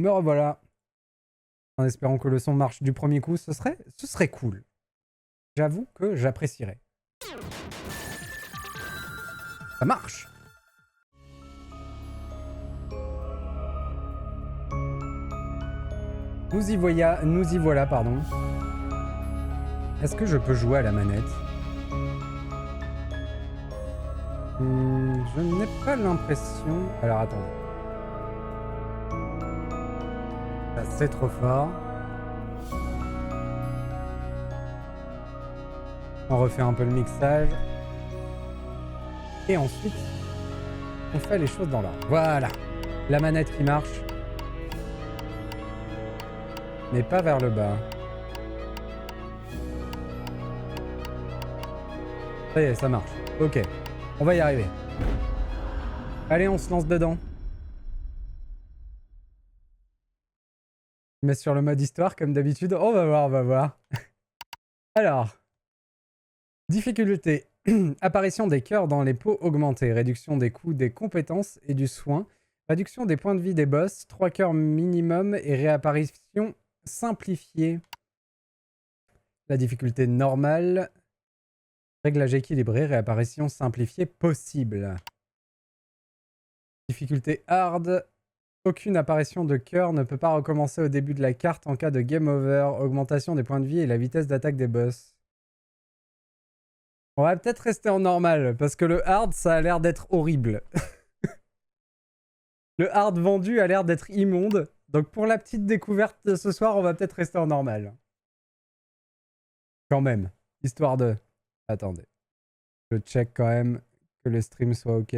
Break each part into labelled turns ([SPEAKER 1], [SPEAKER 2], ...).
[SPEAKER 1] Me revoilà. En espérant que le son marche du premier coup, ce serait cool. J'avoue que j'apprécierais. Ça marche. Nous y voilà, pardon. Est-ce que je peux jouer à la manette? Je n'ai pas l'impression... Alors, attendez. Ça, c'est trop fort. On refait un peu le mixage. Et ensuite, on fait les choses dans l'ordre. Voilà. La manette qui marche. Mais pas vers le bas. Ça y est, ça marche. Ok. On va y arriver. Allez, on se lance dedans. Je mets sur le mode histoire, comme d'habitude. On va voir, on va voir. Alors. Difficulté. Apparition des cœurs dans les pots augmentés. Réduction des coûts des compétences et du soin. Réduction des points de vie des boss. 3 cœurs minimum et réapparition simplifiée. La difficulté normale. Réglage équilibré. Réapparition simplifiée possible. Difficulté hard. Aucune apparition de cœur ne peut pas recommencer au début de la carte en cas de game over. Augmentation des points de vie et la vitesse d'attaque des boss. On va peut-être rester en normal, parce que le hard, ça a l'air d'être horrible. Le hard vendu a l'air d'être immonde. Donc pour la petite découverte de ce soir, on va peut-être rester en normal. Quand même. Histoire de... Attendez. Je check quand même que le stream soit ok.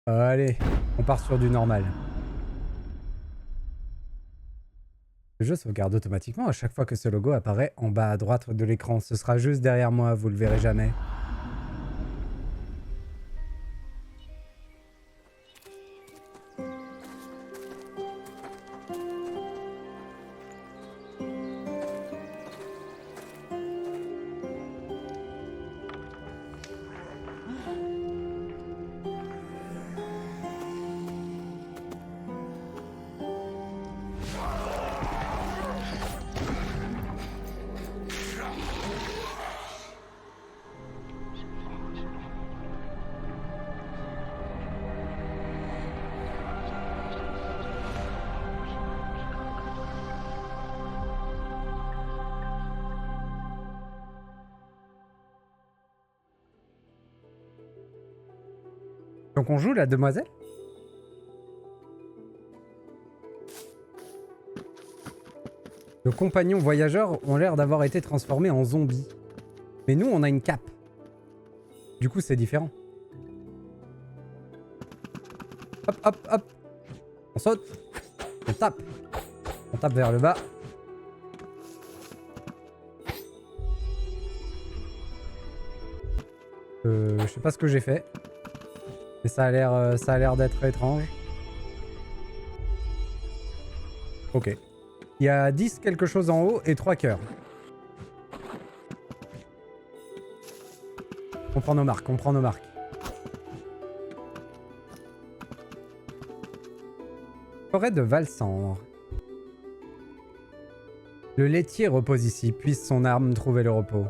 [SPEAKER 1] Allez, on part sur du normal. Le jeu sauvegarde automatiquement à chaque fois que ce logo apparaît en bas à droite de l'écran. Ce sera juste derrière moi, vous le verrez jamais. Donc on joue la demoiselle? Nos compagnons voyageurs ont l'air d'avoir été transformés en zombies. Mais nous, on a une cape. Du coup, c'est différent. Hop, hop, hop. On saute. On tape. On tape vers le bas. Je sais pas ce que j'ai fait. Mais ça a l'air d'être étrange. Ok. Il y a 10 quelque chose en haut et 3 cœurs. On prend nos marques, on prend nos marques. Forêt de Valcendre. Le laitier repose ici. Puisse son âme trouver le repos.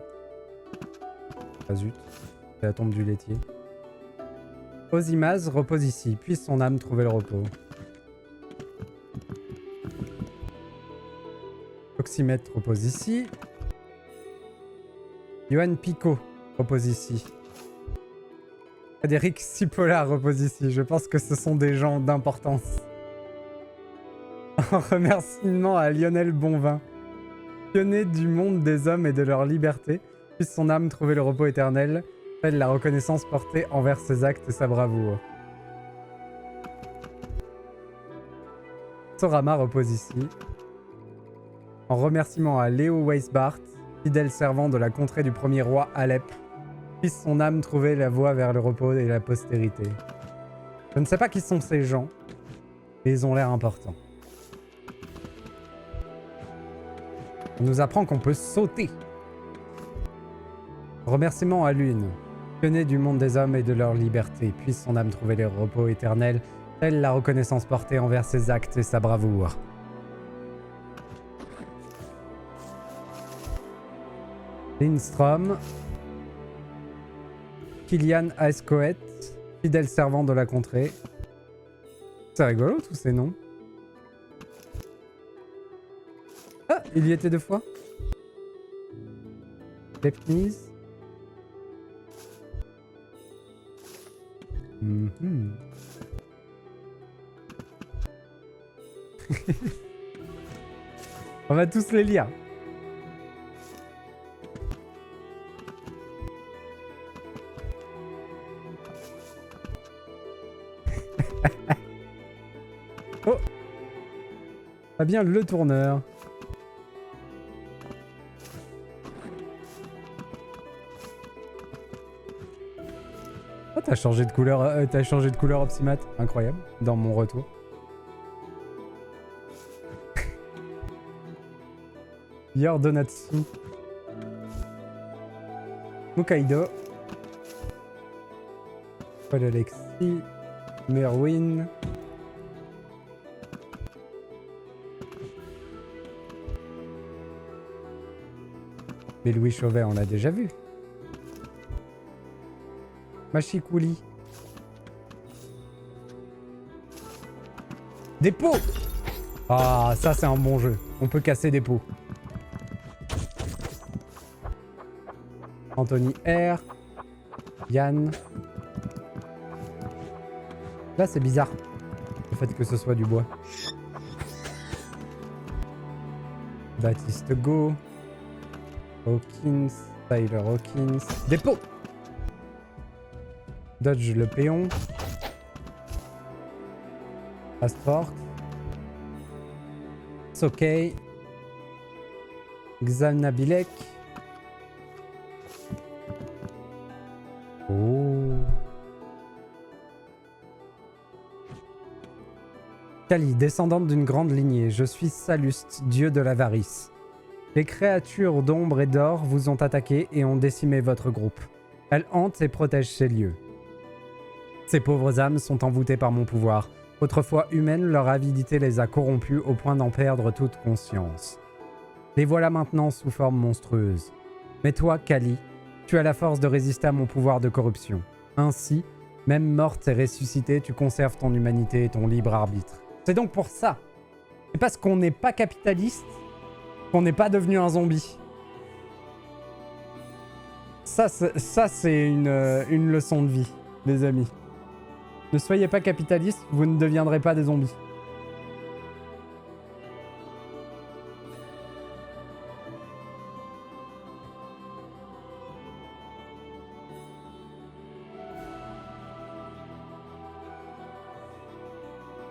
[SPEAKER 1] Ah zut. C'est la tombe du laitier. Osimaz repose ici. Puisse son âme trouver le repos. Oxymètre repose ici. Johan Picot repose ici. Frédéric Cipolla repose ici. Je pense que ce sont des gens d'importance. En remerciement à Lionel Bonvin, pionnier du monde des hommes et de leur liberté, puisse son âme trouver le repos éternel, telle la reconnaissance portée envers ses actes et sa bravoure. Sorama repose ici. En remerciement à Léo Weisbart, fidèle servant de la contrée du premier roi Alep, puisse son âme trouver la voie vers le repos et la postérité. Je ne sais pas qui sont ces gens, mais ils ont l'air importants. On nous apprend qu'on peut sauter. Remerciement à Lune. Que naît du monde des hommes et de leur liberté. Puisse son âme trouver le repos éternel, telle la reconnaissance portée envers ses actes et sa bravoure. Lindstrom. Kilian Aescoët, fidèle servant de la contrée. C'est rigolo tous ces noms. Ah, il y était 2 fois. Lepnis. On va tous les lire. Oh, pas bien le tourneur. Oh, t'as changé de couleur Opsimat, incroyable, dans mon retour. Yordonatsu. Mukaido. Paul Alexis. Merwin. Mais Louis Chauvet, on l'a déjà vu. Machikouli. Des pots. Ah, ça c'est un bon jeu. On peut casser des pots. Anthony R. Yann. Là c'est bizarre. Le fait que ce soit du bois. Baptiste Go. Hawkins. Tyler Hawkins. Des pots. Dodge le péon. Astork. Sokei. Xanabilek. Oh. Kali, descendante d'une grande lignée, je suis Saluste, dieu de l'avarice. Les créatures d'ombre et d'or vous ont attaqué et ont décimé votre groupe. Elles hantent et protègent ces lieux. Ces pauvres âmes sont envoûtées par mon pouvoir. Autrefois humaines, leur avidité les a corrompues au point d'en perdre toute conscience. Les voilà maintenant sous forme monstrueuse. Mais toi, Kali, tu as la force de résister à mon pouvoir de corruption. Ainsi, même morte et ressuscitée, tu conserves ton humanité et ton libre arbitre. C'est donc pour ça. C'est parce qu'on n'est pas capitaliste qu'on n'est pas devenu un zombie. Ça c'est une leçon de vie, les amis. Ne soyez pas capitaliste, vous ne deviendrez pas des zombies.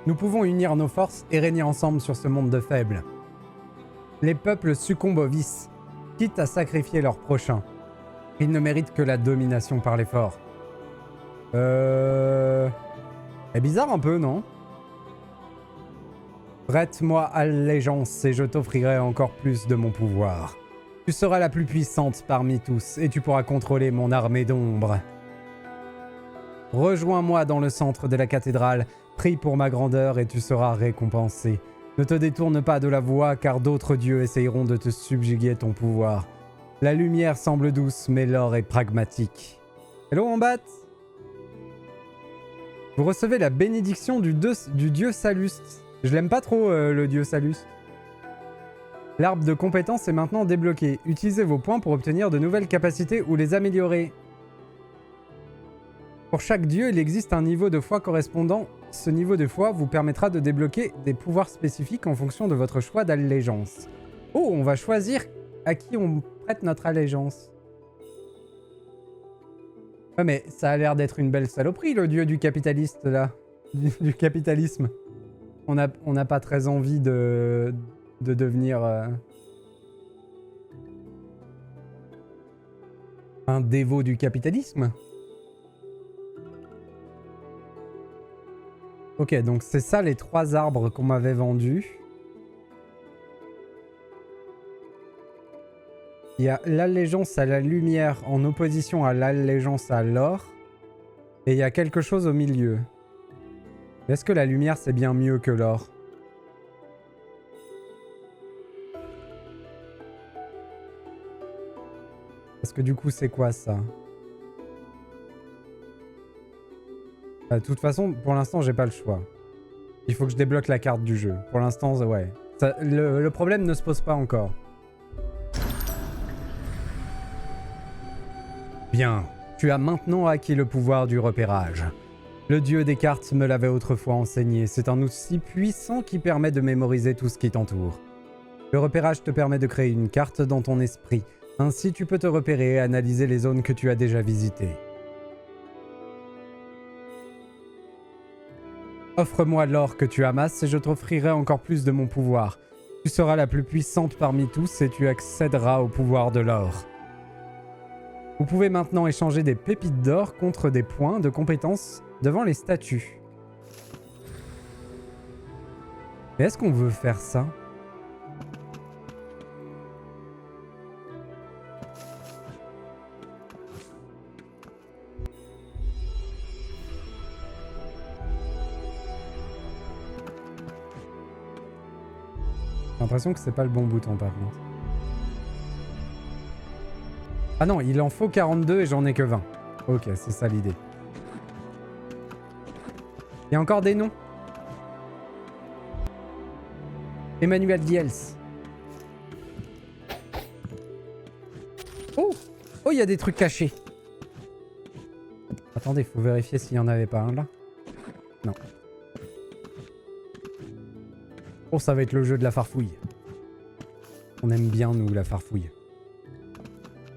[SPEAKER 1] Nous pouvons unir nos forces et régner ensemble sur ce monde de faibles. Les peuples succombent aux vices, quitte à sacrifier leurs prochains. Ils ne méritent que la domination par l'effort. C'est bizarre un peu, non? Prête-moi allégeance et je t'offrirai encore plus de mon pouvoir. Tu seras la plus puissante parmi tous et tu pourras contrôler mon armée d'ombre. Rejoins-moi dans le centre de la cathédrale, prie pour ma grandeur et tu seras récompensé. Ne te détourne pas de la voie car d'autres dieux essayeront de te subjuguer ton pouvoir. La lumière semble douce mais l'or est pragmatique. Hello en bat. Vous recevez la bénédiction du dieu Saluste. Je l'aime pas trop le dieu Saluste. L'arbre de compétences est maintenant débloqué. Utilisez vos points pour obtenir de nouvelles capacités ou les améliorer. Pour chaque dieu, il existe un niveau de foi correspondant. Ce niveau de foi vous permettra de débloquer des pouvoirs spécifiques en fonction de votre choix d'allégeance. Oh, on va choisir à qui on prête notre allégeance. Ouais, mais ça a l'air d'être une belle saloperie, le dieu du capitaliste, là. Du capitalisme. On n'a pas très envie de devenir... un dévot du capitalisme. Ok, donc c'est ça les 3 arbres qu'on m'avait vendus. Il y a l'allégeance à la lumière en opposition à l'allégeance à l'or. Et il y a quelque chose au milieu. Est-ce que la lumière c'est bien mieux que l'or? Parce que du coup c'est quoi ça? De toute façon, pour l'instant j'ai pas le choix. Il faut que je débloque la carte du jeu. Pour l'instant, ouais. Ça, le problème ne se pose pas encore. Bien. Tu as maintenant acquis le pouvoir du repérage. Le dieu des cartes me l'avait autrefois enseigné. C'est un outil puissant qui permet de mémoriser tout ce qui t'entoure. Le repérage te permet de créer une carte dans ton esprit. Ainsi, tu peux te repérer et analyser les zones que tu as déjà visitées. Offre-moi l'or que tu amasses et je t'offrirai encore plus de mon pouvoir. Tu seras la plus puissante parmi tous et tu accéderas au pouvoir de l'or. Vous pouvez maintenant échanger des pépites d'or contre des points de compétence devant les statues. Mais est-ce qu'on veut faire ça ? J'ai l'impression que c'est pas le bon bouton par contre. Ah non, il en faut 42 et j'en ai que 20. Ok, c'est ça l'idée. Il y a encore des noms. Emmanuel Diels. Oh! Oh, il y a des trucs cachés. Attendez, faut vérifier s'il y en avait pas un là. Non. Oh, ça va être le jeu de la farfouille. On aime bien, nous, la farfouille.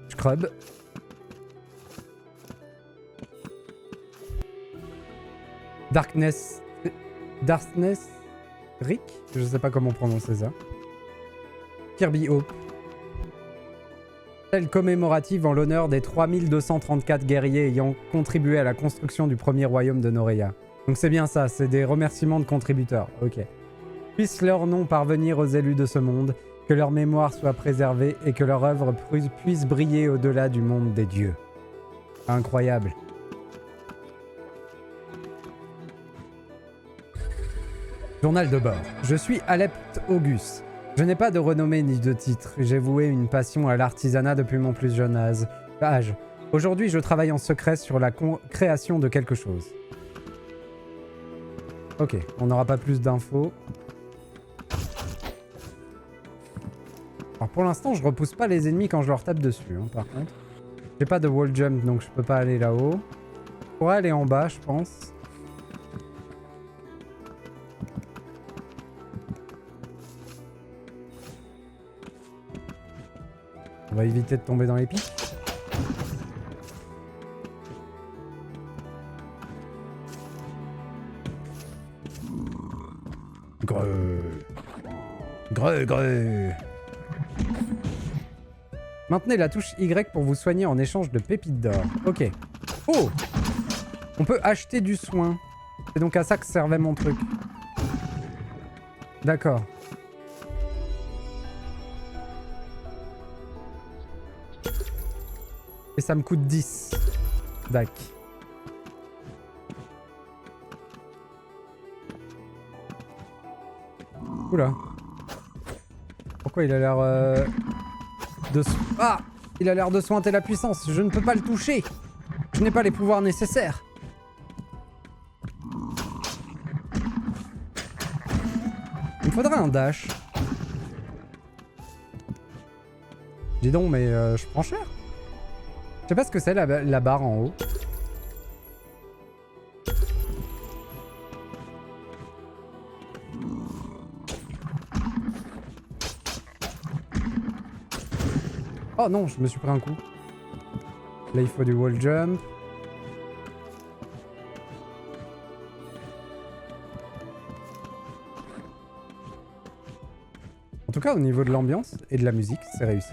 [SPEAKER 1] Scrub. Darkness... Darkness... Rick? Je sais pas comment prononcer ça. Kirby Hope. Celle commémorative en l'honneur des 3234 guerriers ayant contribué à la construction du premier royaume de Norea. Donc c'est bien ça, c'est des remerciements de contributeurs. Ok. Puisse leur nom parvenir aux élus de ce monde, que leur mémoire soit préservée et que leur œuvre puisse briller au-delà du monde des dieux. Incroyable. Journal de bord. Je suis Alept Augus. Je n'ai pas de renommée ni de titre. J'ai voué une passion à l'artisanat depuis mon plus jeune âge. Aujourd'hui, je travaille en secret sur la création de quelque chose. Ok, on n'aura pas plus d'infos. Alors pour l'instant, je repousse pas les ennemis quand je leur tape dessus, hein, par contre. J'ai pas de wall jump, donc je peux pas aller là-haut. Je pourrais aller en bas, je pense. On va éviter de tomber dans les pics. Greu. Greu, greu. Maintenez la touche Y pour vous soigner en échange de pépites d'or. Ok. Oh! On peut acheter du soin. C'est donc à ça que servait mon truc. D'accord. Et ça me coûte 10. Dac. Oula. Pourquoi il a l'air de... Ah! Il a l'air de sointer la puissance. Je ne peux pas le toucher. Je n'ai pas les pouvoirs nécessaires. Il me faudrait un dash. Dis donc, mais je prends cher. Je sais pas ce que c'est la barre en haut. Oh non, je me suis pris un coup. Là, il faut du wall jump. En tout cas, au niveau de l'ambiance et de la musique, c'est réussi.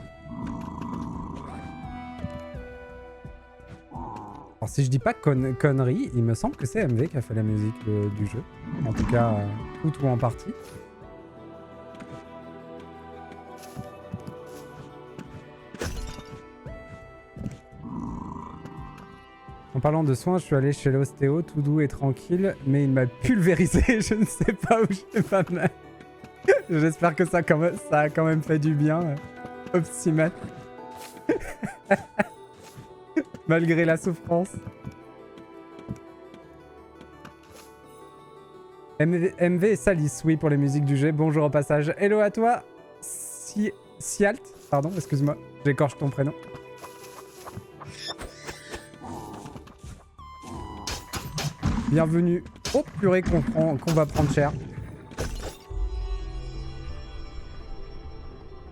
[SPEAKER 1] Alors, si je dis pas connerie, il me semble que c'est MV qui a fait la musique du jeu. En tout cas, tout ou en partie. En parlant de soins, je suis allé chez l'ostéo, tout doux et tranquille, mais il m'a pulvérisé. Je ne sais pas où j'ai pas mal. J'espère que ça a quand même fait du bien. Optimal. Malgré la souffrance. MV et Salis, oui, pour les musiques du jeu. Bonjour au passage. Hello à toi. Sialt, pardon, excuse-moi. J'écorche ton prénom. Bienvenue au purée qu'on va prendre cher.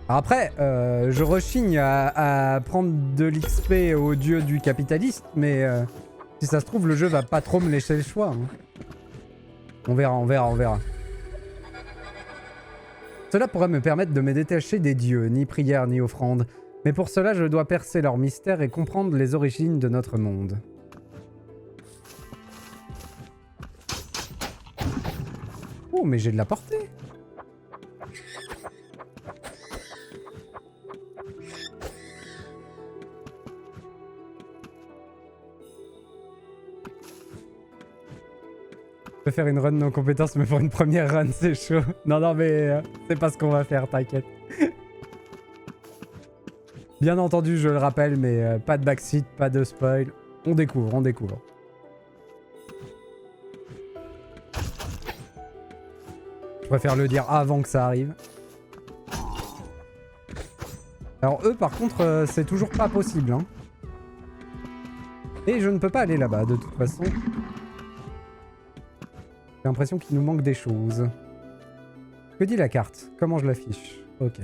[SPEAKER 1] Après, je rechigne à prendre de l'XP au dieu du capitaliste, mais si ça se trouve, le jeu va pas trop me laisser le choix. Hein. On verra, on verra, on verra. Cela pourrait me permettre de me détacher des dieux, ni prière ni offrande. Mais pour cela, je dois percer leurs mystères et comprendre les origines de notre monde. Oh, mais j'ai de la portée. Je peux faire une run non compétence, mais pour une première run, c'est chaud. Non, non, mais c'est pas ce qu'on va faire, t'inquiète. Bien entendu, je le rappelle, mais pas de backseat, pas de spoil. On découvre, on découvre. Je préfère le dire avant que ça arrive. Alors eux, par contre, c'est toujours pas possible. Hein. Et je ne peux pas aller là-bas, de toute façon. J'ai l'impression qu'il nous manque des choses. Que dit la carte? Comment je l'affiche? Ok.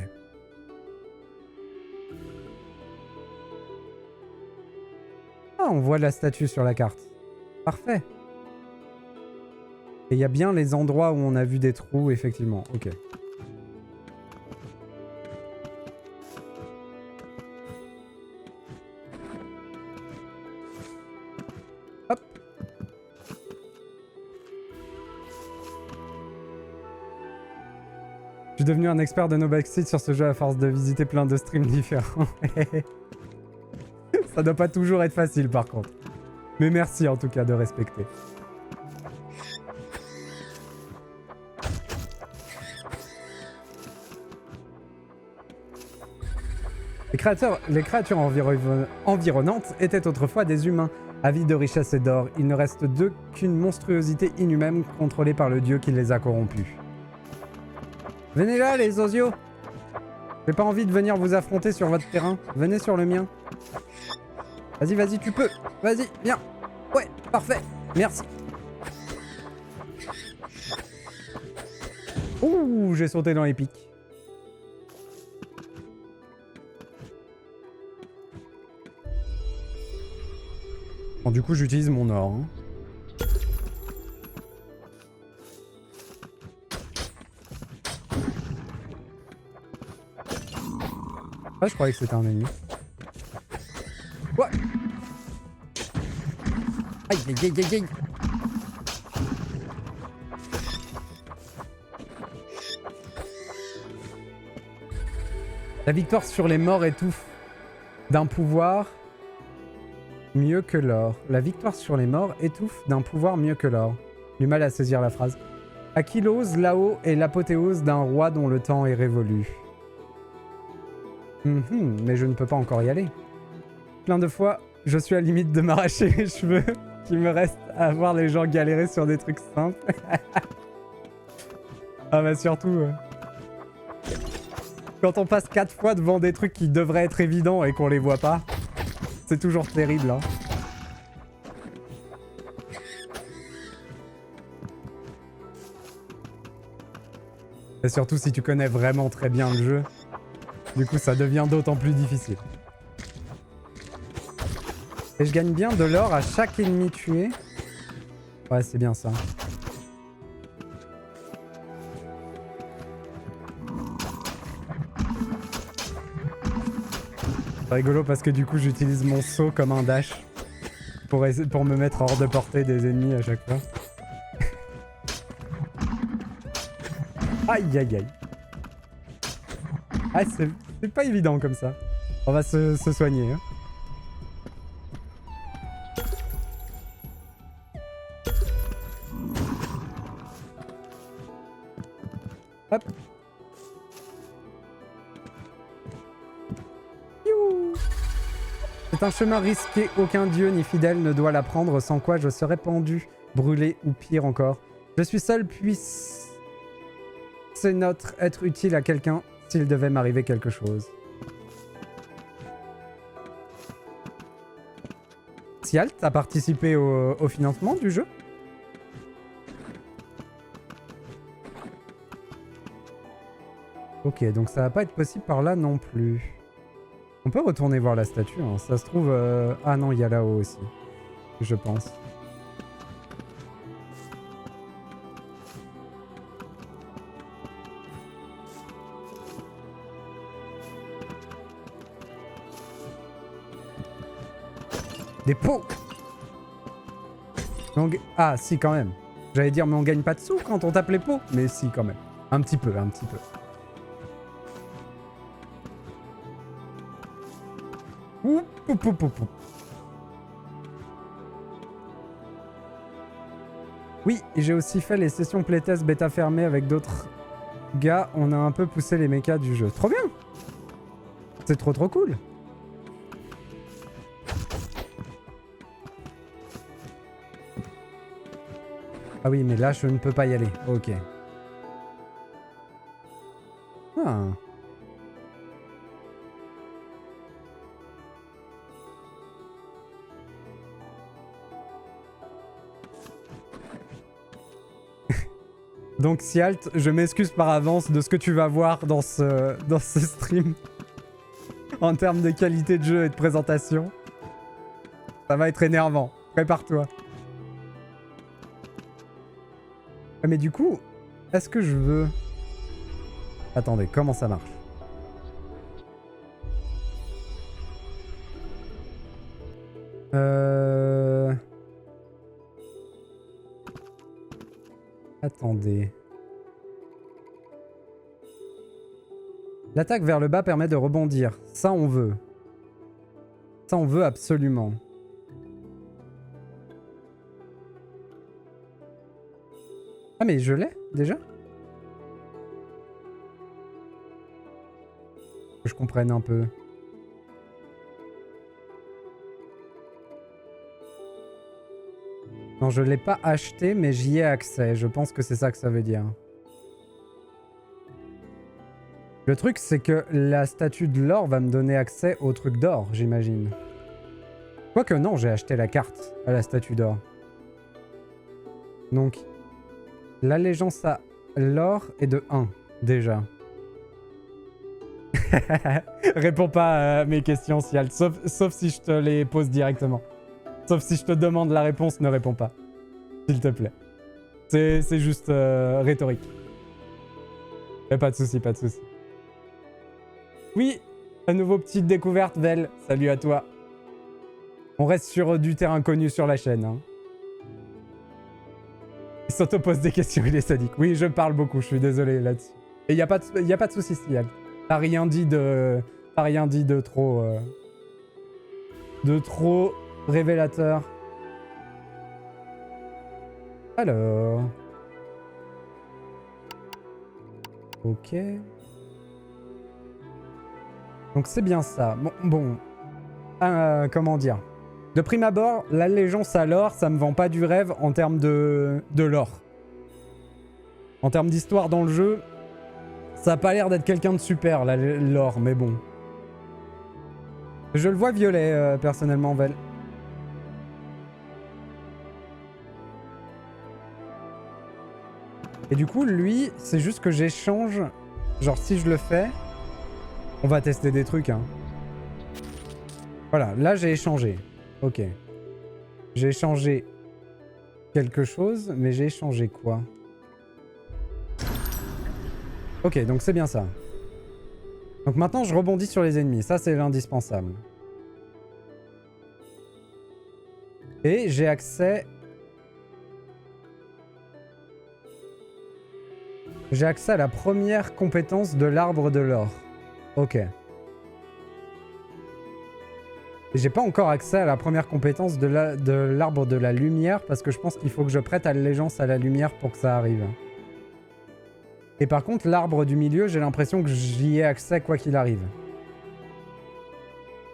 [SPEAKER 1] Ah, on voit la statue sur la carte. Parfait. Et il y a bien les endroits où on a vu des trous, effectivement. Ok. Hop. Je suis devenu un expert de no backseat sur ce jeu à force de visiter plein de streams différents. Ça doit pas toujours être facile par contre. Mais merci en tout cas de respecter. Les créatures environnantes étaient autrefois des humains, avides de richesse et d'or. Il ne reste d'eux qu'une monstruosité inhumaine contrôlée par le dieu qui les a corrompus. Venez là les osios! J'ai pas envie de venir vous affronter sur votre terrain. Venez sur le mien. Vas-y, vas-y, tu peux. Vas-y, viens. Ouais, parfait. Merci. Ouh, j'ai sauté dans les pics. Bon, du coup, j'utilise mon or. Hein. Ah, je croyais que c'était un ennemi. Ouais. Aïe, aïe, aïe, aïe, aïe. La victoire sur les morts étouffe d'un pouvoir mieux que l'or. La victoire sur les morts étouffe d'un pouvoir mieux que l'or. Du mal à saisir la phrase. Achillos, là-haut, est l'apothéose d'un roi dont le temps est révolu. Mais je ne peux pas encore y aller. Plein de fois, je suis à la limite de m'arracher les cheveux. Qu'il me reste à voir les gens galérer sur des trucs simples. Ah bah surtout... Quand on passe 4 fois devant des trucs qui devraient être évidents et qu'on les voit pas, c'est toujours terrible. Hein. Et surtout si tu connais vraiment très bien le jeu. Du coup, ça devient d'autant plus difficile. Et je gagne bien de l'or à chaque ennemi tué. Ouais, c'est bien ça. C'est rigolo parce que du coup, j'utilise mon saut comme un dash. Pour me mettre hors de portée des ennemis à chaque fois. Aïe, aïe, aïe. Ah, c'est pas évident comme ça. On va se soigner. Hein. Hop. Youhou. C'est un chemin risqué, aucun dieu ni fidèle ne doit l'apprendre, sans quoi je serais pendu, brûlé ou pire encore. Je suis seul, puis c'est notre être utile à quelqu'un s'il devait m'arriver quelque chose. Sialt, t'as participé au financement du jeu? Ok, donc ça va pas être possible par là non plus. On peut retourner voir la statue, hein. Ça se trouve... Ah non, il y a là-haut aussi, je pense. Des pots. Donc... Ah, si, quand même. J'allais dire, mais on gagne pas de sous quand on tape les pots. Mais si, quand même. Un petit peu, un petit peu. Oup, oup, oup, oup, oup. Oui, j'ai aussi fait les sessions playtest bêta fermées avec d'autres gars. On a un peu poussé les mechas du jeu. Trop bien. C'est trop trop cool. Ah oui, mais là, je ne peux pas y aller. Ok. Ah. Donc Sialt, je m'excuse par avance de ce que tu vas voir dans ce stream. En termes de qualité de jeu et de présentation. Ça va être énervant. Prépare-toi. Mais du coup, est-ce que je veux... Attendez, comment ça marche? Attendez. L'attaque vers le bas permet de rebondir. Ça, on veut. Ça, on veut absolument. Ah, mais je l'ai, déjà? Que je comprenne un peu. Non, je l'ai pas acheté, mais j'y ai accès. Je pense que c'est ça que ça veut dire. Le truc, c'est que la statue de l'or va me donner accès au truc d'or, j'imagine. Quoique non, j'ai acheté la carte à la statue d'or. Donc, l'allégeance à l'or est de 1, déjà. Réponds pas à mes questions, Sial, sauf si je te les pose directement. Sauf si je te demande la réponse, ne réponds pas. S'il te plaît. C'est juste rhétorique. Mais pas de soucis, pas de soucis. Oui, à nouveau petite découverte, Vel. Salut à toi. On reste sur du terrain connu sur la chaîne. Hein. Il s'auto-pose des questions, il est sadique. Oui, je parle beaucoup, je suis désolé là-dessus. Et y a pas de soucis, Sial. T'as rien dit de... T'as rien dit de trop... De trop révélateur. Alors... Ok... Donc c'est bien ça. Bon. Comment dire? De prime abord, l'allégeance à l'or, ça me vend pas du rêve en termes de l'or. En termes d'histoire dans le jeu, ça a pas l'air d'être quelqu'un de super, l'or, mais bon. Je le vois violet, personnellement, Vel. Et du coup, lui, c'est juste que j'échange... Genre, si je le fais... On va tester des trucs, hein. Voilà, là j'ai échangé. Ok. J'ai échangé quelque chose, mais j'ai échangé quoi? Ok, donc c'est bien ça. Donc maintenant je rebondis sur les ennemis. Ça c'est l'indispensable. Et j'ai accès... J'ai accès à la première compétence de l'arbre de l'or. Ok. Et j'ai pas encore accès à la première compétence de l'arbre de la lumière parce que je pense qu'il faut que je prête allégeance à la lumière pour que ça arrive. Et par contre, l'arbre du milieu, j'ai l'impression que j'y ai accès quoi qu'il arrive.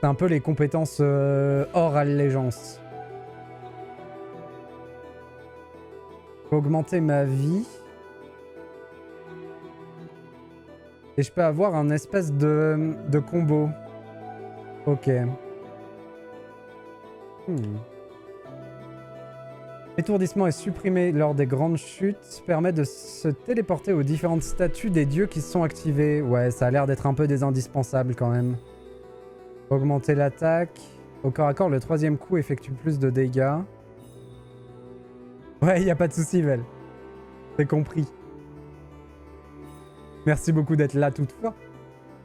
[SPEAKER 1] C'est un peu les compétences hors allégeance. Faut augmenter ma vie. Et je peux avoir un espèce de combo. Ok. L'étourdissement est supprimé lors des grandes chutes. Permet de se téléporter aux différentes statues des dieux qui se sont activées. Ouais, ça a l'air d'être un peu des indispensables quand même. Augmenter l'attaque. Au corps à corps, le troisième coup effectue plus de dégâts. Ouais, y a pas de souci, Vel. C'est compris. Merci beaucoup d'être là toutefois.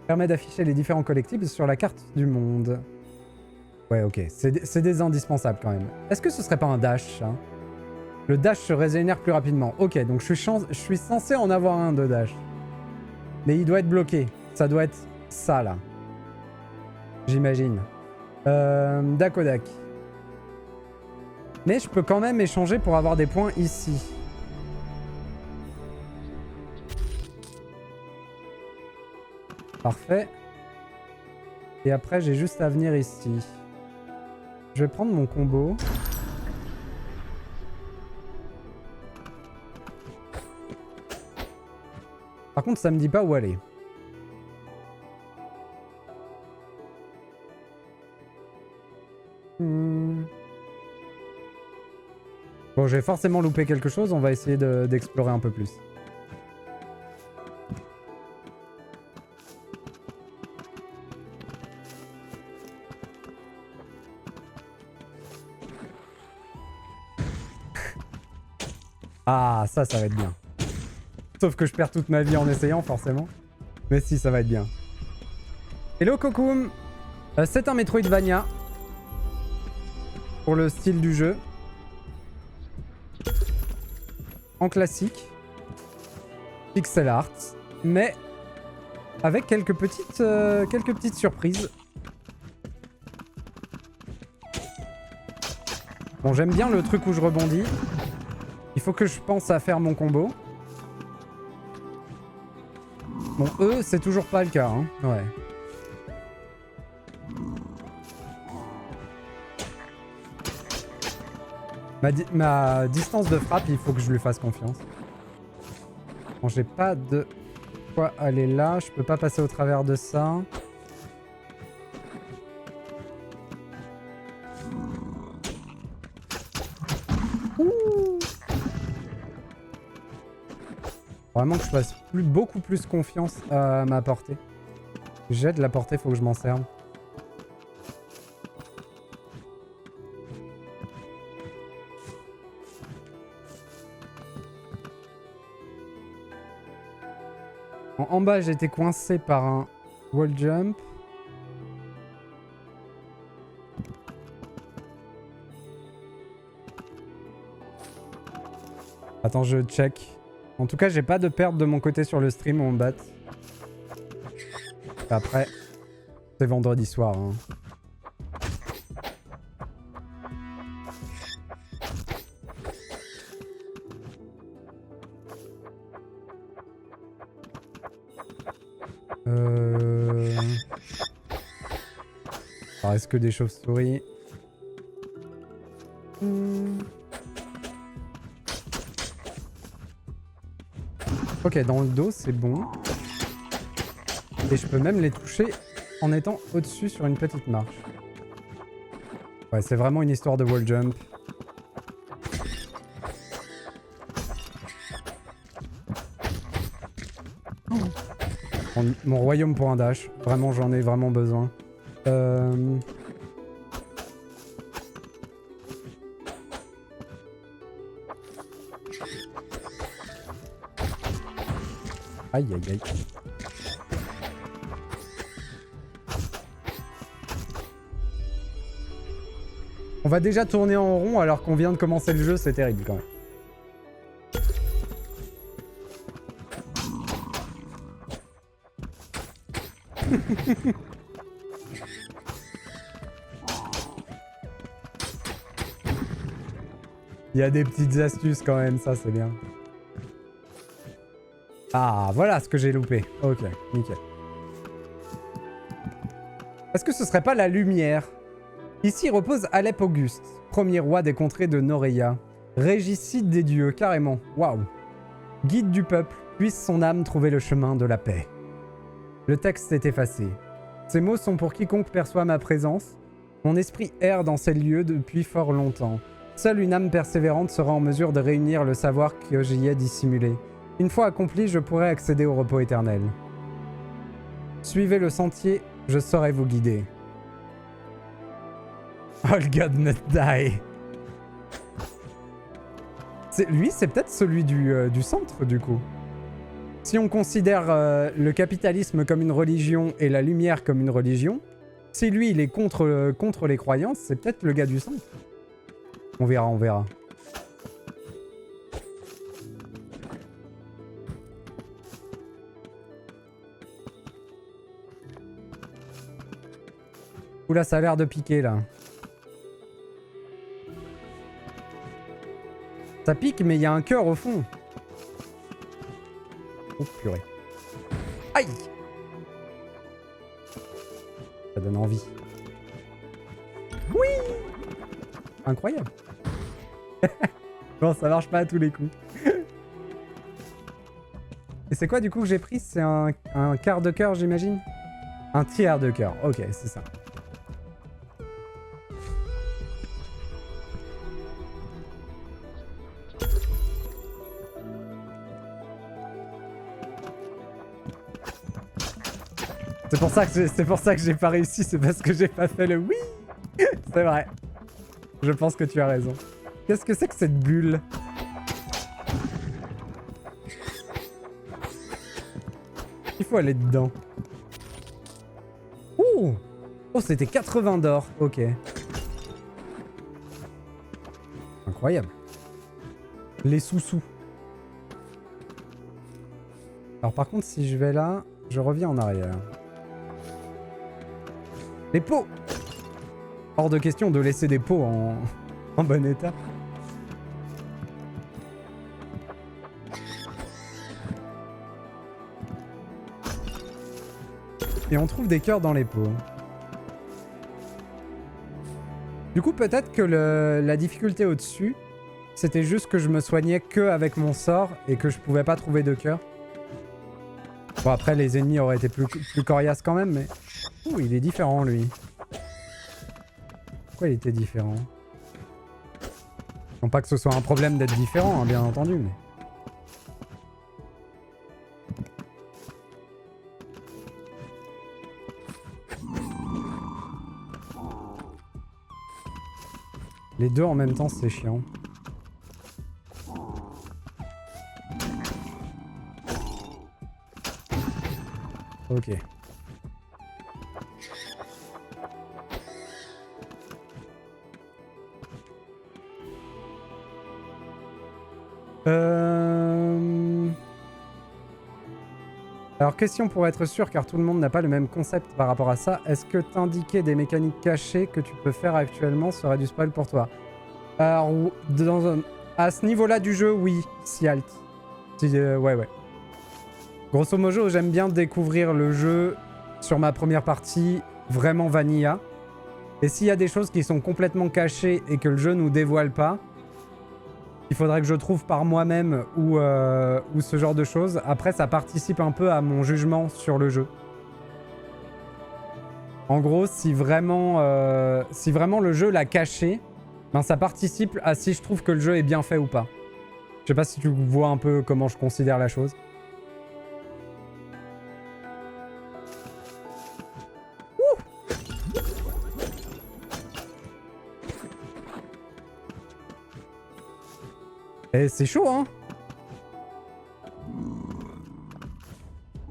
[SPEAKER 1] Permet d'afficher les différents collectibles sur la carte du monde. Ouais, ok. C'est des indispensables quand même. Est-ce que ce serait pas un dash, hein? Le dash se régénère plus rapidement. Ok, donc je suis censé en avoir un de dash. Mais il doit être bloqué. Ça doit être ça, là. J'imagine. Dakodak. Mais je peux quand même échanger pour avoir des points ici. Parfait. Et après, j'ai juste à venir ici. Je vais prendre mon combo. Par contre, ça me dit pas où aller. Bon, j'ai forcément loupé quelque chose. On va essayer d'explorer un peu plus. Ah, ça va être bien. Sauf que je perds toute ma vie en essayant, forcément. Mais si, ça va être bien. Hello, Kokoum. C'est un Metroidvania. Pour le style du jeu. En classique. Pixel art. Mais avec quelques petites surprises. Bon, j'aime bien le truc où je rebondis. Il faut que je pense à faire mon combo. Bon, eux, c'est toujours pas le cas, hein. Ouais. Ma distance de frappe, il faut que je lui fasse confiance. Bon, j'ai pas de quoi aller là. Je peux pas passer au travers de ça. Ouh. Vraiment que je fasse beaucoup plus confiance à ma portée. J'ai de la portée, faut que je m'en serve. En bas, j'ai été coincé par un wall jump. Attends, je check. En tout cas, j'ai pas de perte de mon côté sur le stream où on bat. Après, c'est vendredi soir. Hein. Ça reste que des chauves-souris. Ok, dans le dos, c'est bon. Et je peux même les toucher en étant au-dessus sur une petite marche. Ouais, c'est vraiment une histoire de wall jump. Mon royaume pour un dash. Vraiment, j'en ai vraiment besoin. Aïe, aïe, aïe. On va déjà tourner en rond alors qu'on vient de commencer le jeu, c'est terrible quand même. Il y a des petites astuces quand même, ça c'est bien. Ah, voilà ce que j'ai loupé. Ok, nickel. Est-ce que ce serait pas la lumière? Ici repose Alep Auguste, premier roi des contrées de Noreia. Régicide des dieux, carrément. Waouh. Guide du peuple, puisse son âme trouver le chemin de la paix. Le texte est effacé. Ces mots sont pour quiconque perçoit ma présence. Mon esprit erre dans ces lieux depuis fort longtemps. Seule une âme persévérante sera en mesure de réunir le savoir que j'y ai dissimulé. Une fois accompli, je pourrai accéder au repos éternel. Suivez le sentier, je saurai vous guider. All God not die. Lui, c'est peut-être celui du centre, du coup. Si on considère le capitalisme comme une religion et la lumière comme une religion, si lui, il est contre les croyances, c'est peut-être le gars du centre. On verra, on verra. Oula, ça a l'air de piquer, là. Ça pique, mais il y a un cœur au fond. Oh, purée. Aïe! Ça donne envie. Oui! Incroyable. Bon, ça marche pas à tous les coups. Et c'est quoi, du coup, que j'ai pris? C'est un quart de cœur, j'imagine? Un tiers de cœur. Ok, c'est ça. C'est pour ça que j'ai pas réussi, c'est parce que j'ai pas fait le oui. C'est vrai. Je pense que tu as raison. Qu'est-ce que c'est que cette bulle? Il faut aller dedans. Oh, oh, c'était 80 d'or. Ok. Incroyable. Les sous-sous. Alors par contre, si je vais là, je reviens en arrière. Les pots! Hors de question de laisser des pots en bon état. Et on trouve des cœurs dans les pots. Du coup, peut-être que la difficulté au-dessus, c'était juste que je me soignais que avec mon sort et que je pouvais pas trouver de cœur. Bon, après, les ennemis auraient été plus coriaces quand même, mais... Ouh, il est différent, lui. Pourquoi il était différent? Non pas que ce soit un problème d'être différent, hein, bien entendu, mais... Les deux en même temps, c'est chiant. Ok. Alors, question pour être sûr, car tout le monde n'a pas le même concept par rapport à ça. Est-ce que t'indiquer des mécaniques cachées que tu peux faire actuellement serait du spoil pour toi? Alors, à ce niveau-là du jeu, oui, Sialt. Ouais. Grosso modo, j'aime bien découvrir le jeu sur ma première partie, vraiment vanilla. Et s'il y a des choses qui sont complètement cachées et que le jeu nous dévoile pas, il faudrait que je trouve par moi-même ou ce genre de choses. Après, ça participe un peu à mon jugement sur le jeu. En gros, si vraiment le jeu l'a caché, ben ça participe à si je trouve que le jeu est bien fait ou pas. Je sais pas si tu vois un peu comment je considère la chose. Et c'est chaud, hein.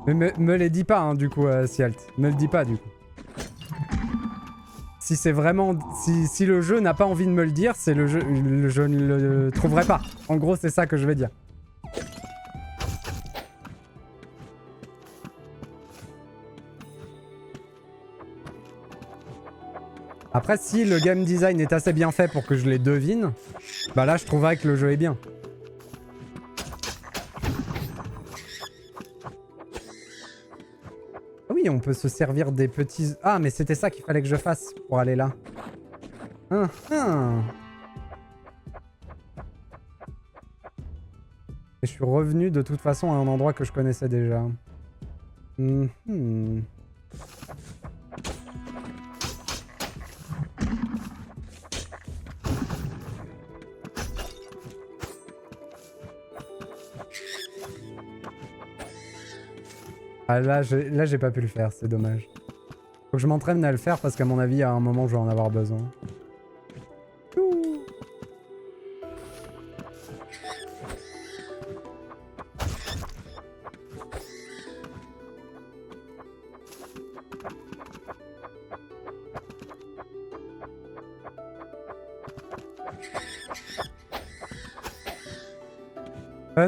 [SPEAKER 1] Mais me les dis pas, hein, du coup, Sialt. Me le dis pas, du coup. Si c'est vraiment... Si le jeu n'a pas envie de me le dire, c'est je ne le trouverai pas. En gros, c'est ça que je vais dire. Après, si le game design est assez bien fait pour que je les devine, bah là, je trouverais que le jeu est bien. on peut se servir des petits... Ah, mais c'était ça qu'il fallait que je fasse pour aller là. Ah, ah. Et je suis revenu de toute façon à un endroit que je connaissais déjà. Ah là, j'ai pas pu le faire, c'est dommage. Faut que je m'entraîne à le faire parce qu'à mon avis, à un moment, je vais en avoir besoin.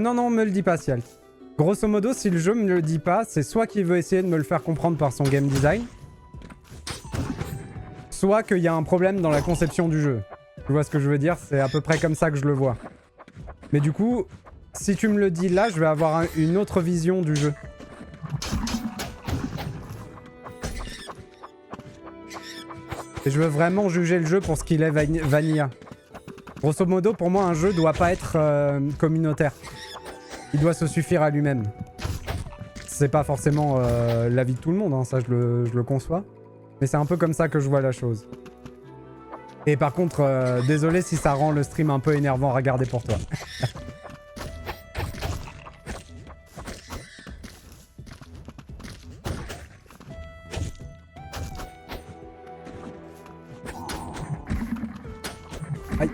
[SPEAKER 1] Non, me le dis pas, Sialt. Grosso modo, si le jeu me le dit pas, c'est soit qu'il veut essayer de me le faire comprendre par son game design, soit qu'il y a un problème dans la conception du jeu. Tu vois ce que je veux dire? C'est à peu près comme ça que je le vois. Mais du coup, si tu me le dis là, je vais avoir une autre vision du jeu. Et je veux vraiment juger le jeu pour ce qu'il est vanilla. Grosso modo, pour moi, un jeu doit pas être communautaire. Il doit se suffire à lui-même. C'est pas forcément l'avis de tout le monde, hein, ça je le conçois. Mais c'est un peu comme ça que je vois la chose. Et par contre, désolé si ça rend le stream un peu énervant à regarder pour toi. Aïe.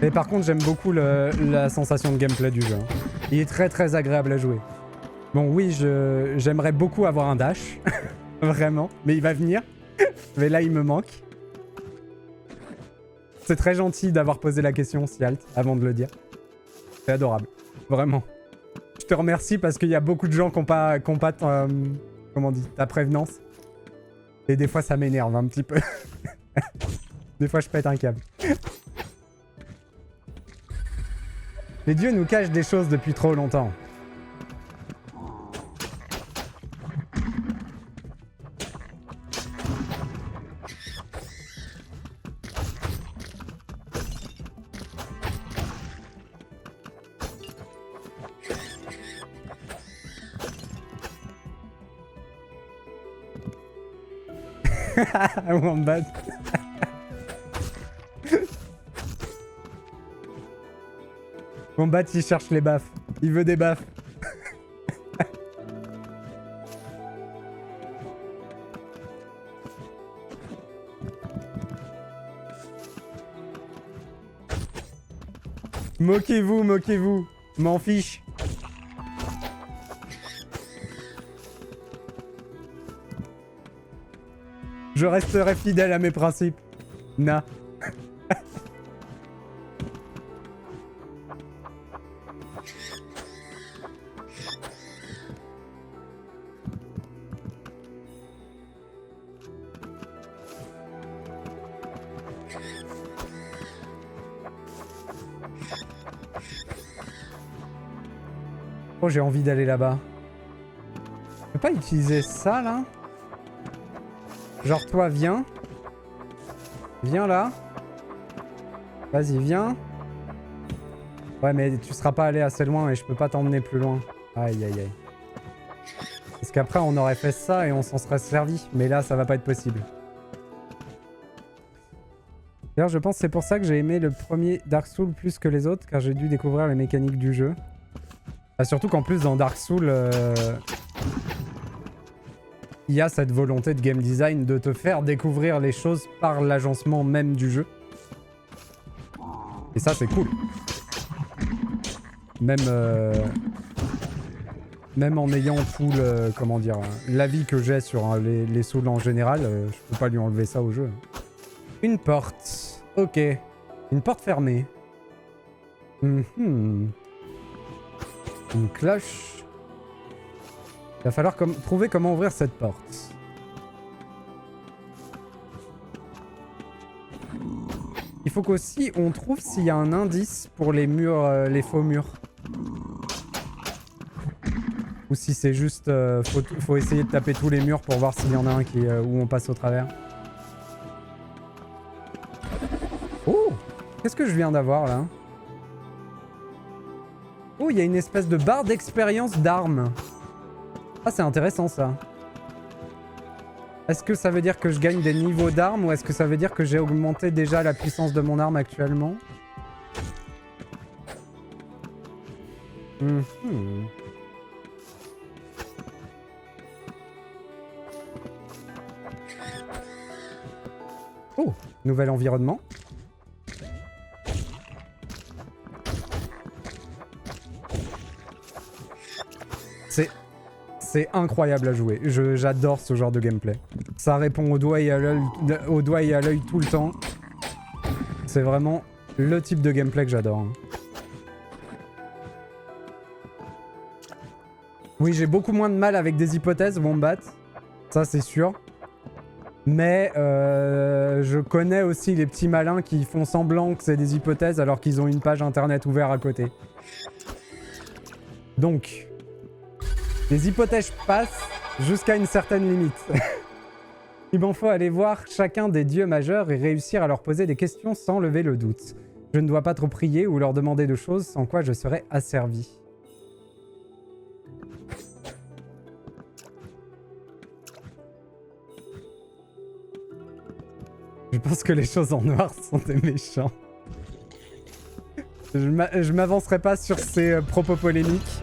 [SPEAKER 1] Et par contre, j'aime beaucoup la sensation de gameplay du jeu. Il est très agréable à jouer. Bon, oui, j'aimerais beaucoup avoir un dash. Vraiment. Mais il va venir. Mais là, il me manque. C'est très gentil d'avoir posé la question, Sialt, avant de le dire. C'est adorable. Vraiment. Je te remercie parce qu'il y a beaucoup de gens qui n'ont pas comment on dit, ta prévenance. Et des fois, ça m'énerve un petit peu. Des fois, je pète un câble. Les dieux nous cachent des choses depuis trop longtemps. Wombat. Wombat, il cherche les baffes. Il veut des baffes. Moquez-vous, moquez-vous. M'en fiche. Je resterai fidèle à mes principes. Na. Oh, j'ai envie d'aller là-bas. Je peux pas utiliser ça, là? Genre, toi, viens. Viens, là. Vas-y, viens. Ouais, mais tu seras pas allé assez loin et je peux pas t'emmener plus loin. Aïe, aïe, aïe. Parce qu'après, on aurait fait ça et on s'en serait servi. Mais là, ça va pas être possible. D'ailleurs, je pense que c'est pour ça que j'ai aimé le premier Dark Souls plus que les autres, car j'ai dû découvrir les mécaniques du jeu. Ah, surtout qu'en plus, dans Dark Souls, il y a cette volonté de game design de te faire découvrir les choses par l'agencement même du jeu. Et ça, c'est cool. Même en ayant tout le... Comment dire... l'avis que j'ai sur les Souls en général, je peux pas lui enlever ça au jeu. Une porte. Ok. Une porte fermée. Une cloche. Il va falloir trouver comment ouvrir cette porte. Il faut qu'aussi on trouve s'il y a un indice pour les murs, les faux murs. Ou si c'est juste... faut essayer de taper tous les murs pour voir s'il y en a un qui, où on passe au travers. Oh! Qu'est-ce que je viens d'avoir là? Oh, il y a une espèce de barre d'expérience d'armes. Ah, c'est intéressant ça. Est-ce que ça veut dire que je gagne des niveaux d'armes ou est-ce que ça veut dire que j'ai augmenté déjà la puissance de mon arme actuellement? Oh, nouvel environnement. C'est incroyable à jouer. J'adore ce genre de gameplay. Ça répond au doigt et à l'œil tout le temps. C'est vraiment le type de gameplay que j'adore. Oui, j'ai beaucoup moins de mal avec des hypothèses, Wombat. Ça, c'est sûr. Mais je connais aussi les petits malins qui font semblant que c'est des hypothèses alors qu'ils ont une page internet ouverte à côté. Donc, les hypothèses passent jusqu'à une certaine limite. Il m'en faut aller voir chacun des dieux majeurs et réussir à leur poser des questions sans lever le doute. Je ne dois pas trop prier ou leur demander de choses sans quoi je serais asservi. Je pense que les choses en noir sont des méchants. Je m'avancerai pas sur ces propos polémiques.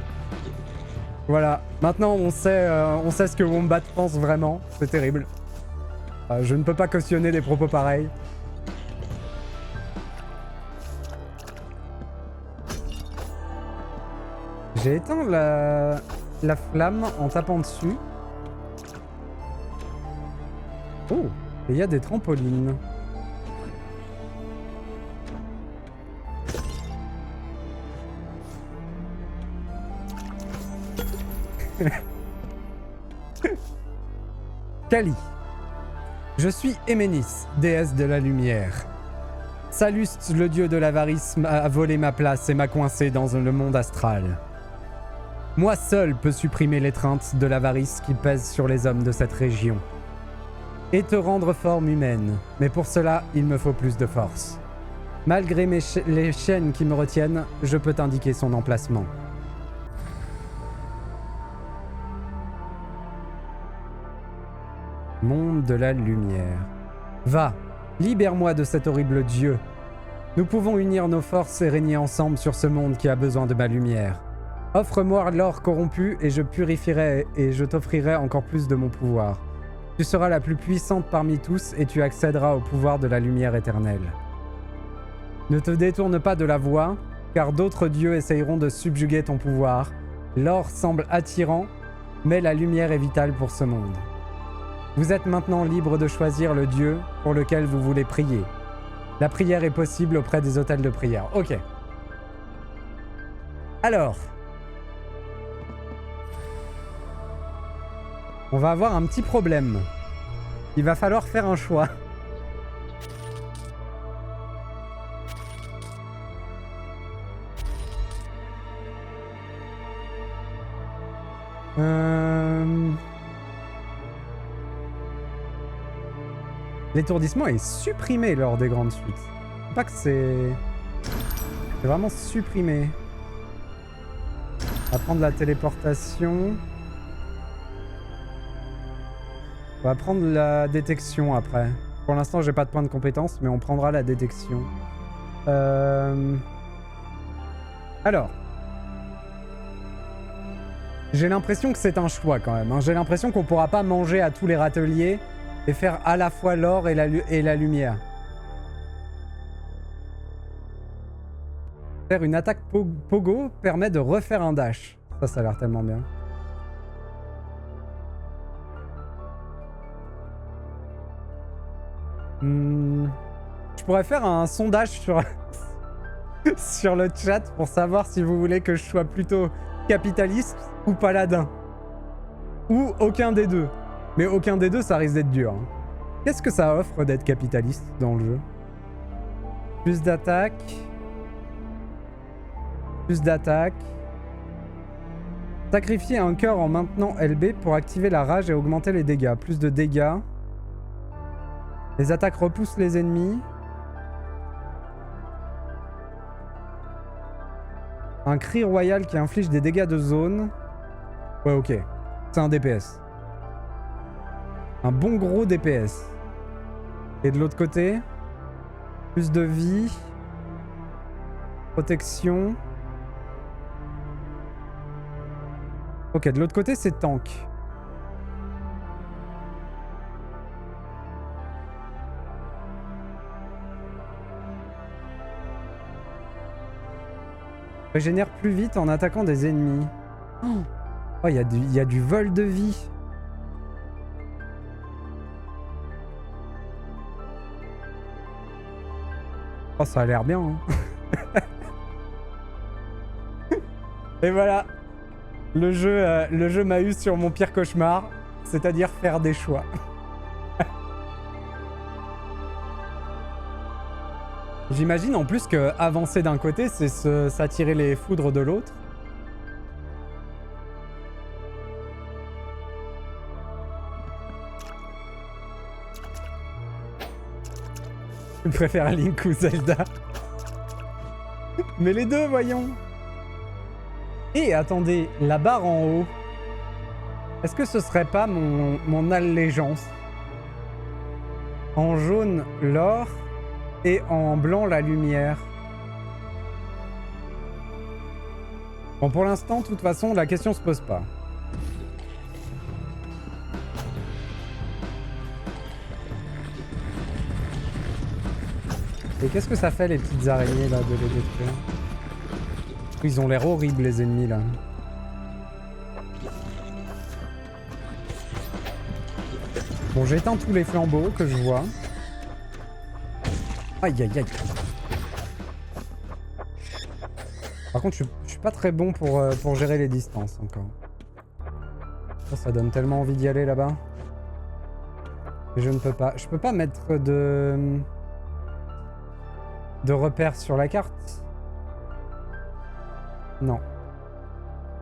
[SPEAKER 1] Voilà, maintenant on sait ce que Wombat pense vraiment, c'est terrible. Je ne peux pas cautionner des propos pareils. J'ai éteint la flamme en tapant dessus. Oh, et il y a des trampolines. Kali. Je suis Héménis, déesse de la lumière. Saluste, le dieu de l'avarice, a volé ma place et m'a coincé dans le monde astral. Moi seul peux supprimer l'étreinte de l'avarice qui pèse sur les hommes de cette région. Et te rendre forme humaine, mais pour cela, il me faut plus de force. Malgré les chaînes qui me retiennent, je peux t'indiquer son emplacement. Monde de la lumière. Va, libère-moi de cet horrible dieu. Nous pouvons unir nos forces et régner ensemble sur ce monde qui a besoin de ma lumière. Offre-moi l'or corrompu et je purifierai et je t'offrirai encore plus de mon pouvoir. Tu seras la plus puissante parmi tous et tu accéderas au pouvoir de la lumière éternelle. Ne te détourne pas de la voie, car d'autres dieux essayeront de subjuguer ton pouvoir. L'or semble attirant, mais la lumière est vitale pour ce monde. Vous êtes maintenant libre de choisir le dieu pour lequel vous voulez prier. La prière est possible auprès des hôtels de prière. Ok. Alors. On va avoir un petit problème. Il va falloir faire un choix. L'étourdissement est supprimé lors des grandes suites. Pas que c'est vraiment supprimé. On va prendre la téléportation. On va prendre la détection après. Pour l'instant, j'ai pas de point de compétence, mais on prendra la détection. Alors. J'ai l'impression que c'est un choix quand même. Hein. J'ai l'impression qu'on pourra pas manger à tous les râteliers et faire à la fois l'or et la lumière. Faire une attaque pogo permet de refaire un dash. Ça a l'air tellement bien. Je pourrais faire un sondage sur, sur le chat pour savoir si vous voulez que je sois plutôt capitaliste ou paladin. Ou aucun des deux. Mais aucun des deux, ça risque d'être dur. Hein. Qu'est-ce que ça offre d'être capitaliste dans le jeu? Plus d'attaque. Plus d'attaque. Sacrifier un cœur en maintenant LB pour activer la rage et augmenter les dégâts. Plus de dégâts. Les attaques repoussent les ennemis. Un cri royal qui inflige des dégâts de zone. Ouais, ok. C'est un DPS. Un bon gros DPS. Et de l'autre côté, plus de vie. Protection. Ok, de l'autre côté, c'est tank. Régénère plus vite en attaquant des ennemis. Oh, il y a du vol de vie. Oh, ça a l'air bien. Hein. Et voilà. Le jeu m'a eu sur mon pire cauchemar. C'est-à-dire faire des choix. J'imagine en plus que avancer d'un côté, c'est s'attirer les foudres de l'autre. Je préfère Link ou Zelda. Mais les deux, voyons. Et attendez, la barre en haut. Est-ce que ce serait pas mon allégeance? En jaune, l'or. Et en blanc, la lumière. Bon, pour l'instant, de toute façon, la question se pose pas. Et qu'est-ce que ça fait, les petites araignées, là, de les détruire? Ils ont l'air horribles, les ennemis, là. Bon, j'éteins tous les flambeaux que je vois. Aïe aïe aïe. Par contre, je suis pas très bon pour gérer les distances encore. Ça donne tellement envie d'y aller là-bas. Et je ne peux pas. Je peux pas mettre de repères sur la carte. Non.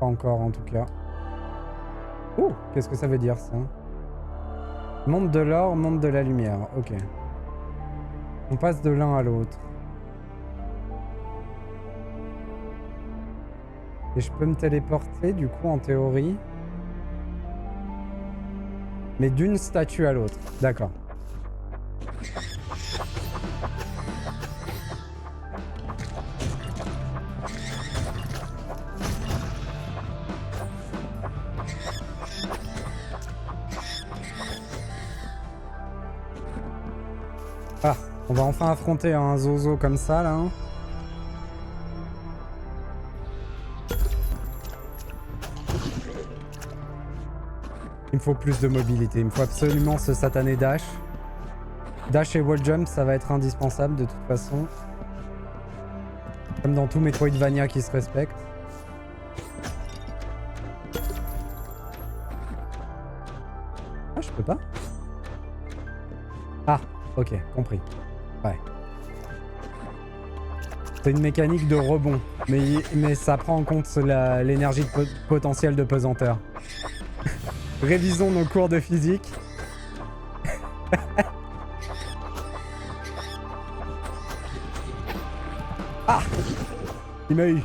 [SPEAKER 1] Pas encore en tout cas. Oh, qu'est-ce que ça veut dire ça? Monde de l'or, monde de la lumière. Ok. On passe de l'un à l'autre. Et je peux me téléporter du coup en théorie. Mais d'une statue à l'autre. D'accord. Ah, on va enfin affronter un zozo comme ça là. Il me faut plus de mobilité, il me faut absolument ce satané dash. Dash et wall jump, ça va être indispensable de toute façon. Comme dans tout Metroidvania qui se respecte. Ah, je peux pas? Ah, ok, compris. Ouais. C'est une mécanique de rebond, mais ça prend en compte l'énergie potentielle de pesanteur. Révisons nos cours de physique. Ah! Il m'a eu.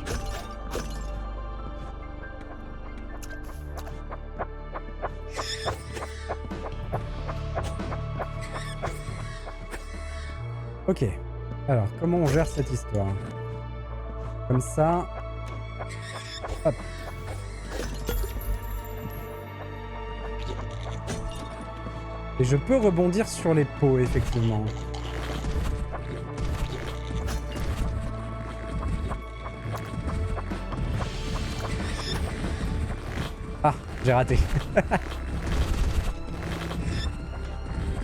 [SPEAKER 1] Ok. Alors, comment on gère cette histoire? Comme ça. Hop. Et je peux rebondir sur les pots, effectivement. Ah, j'ai raté.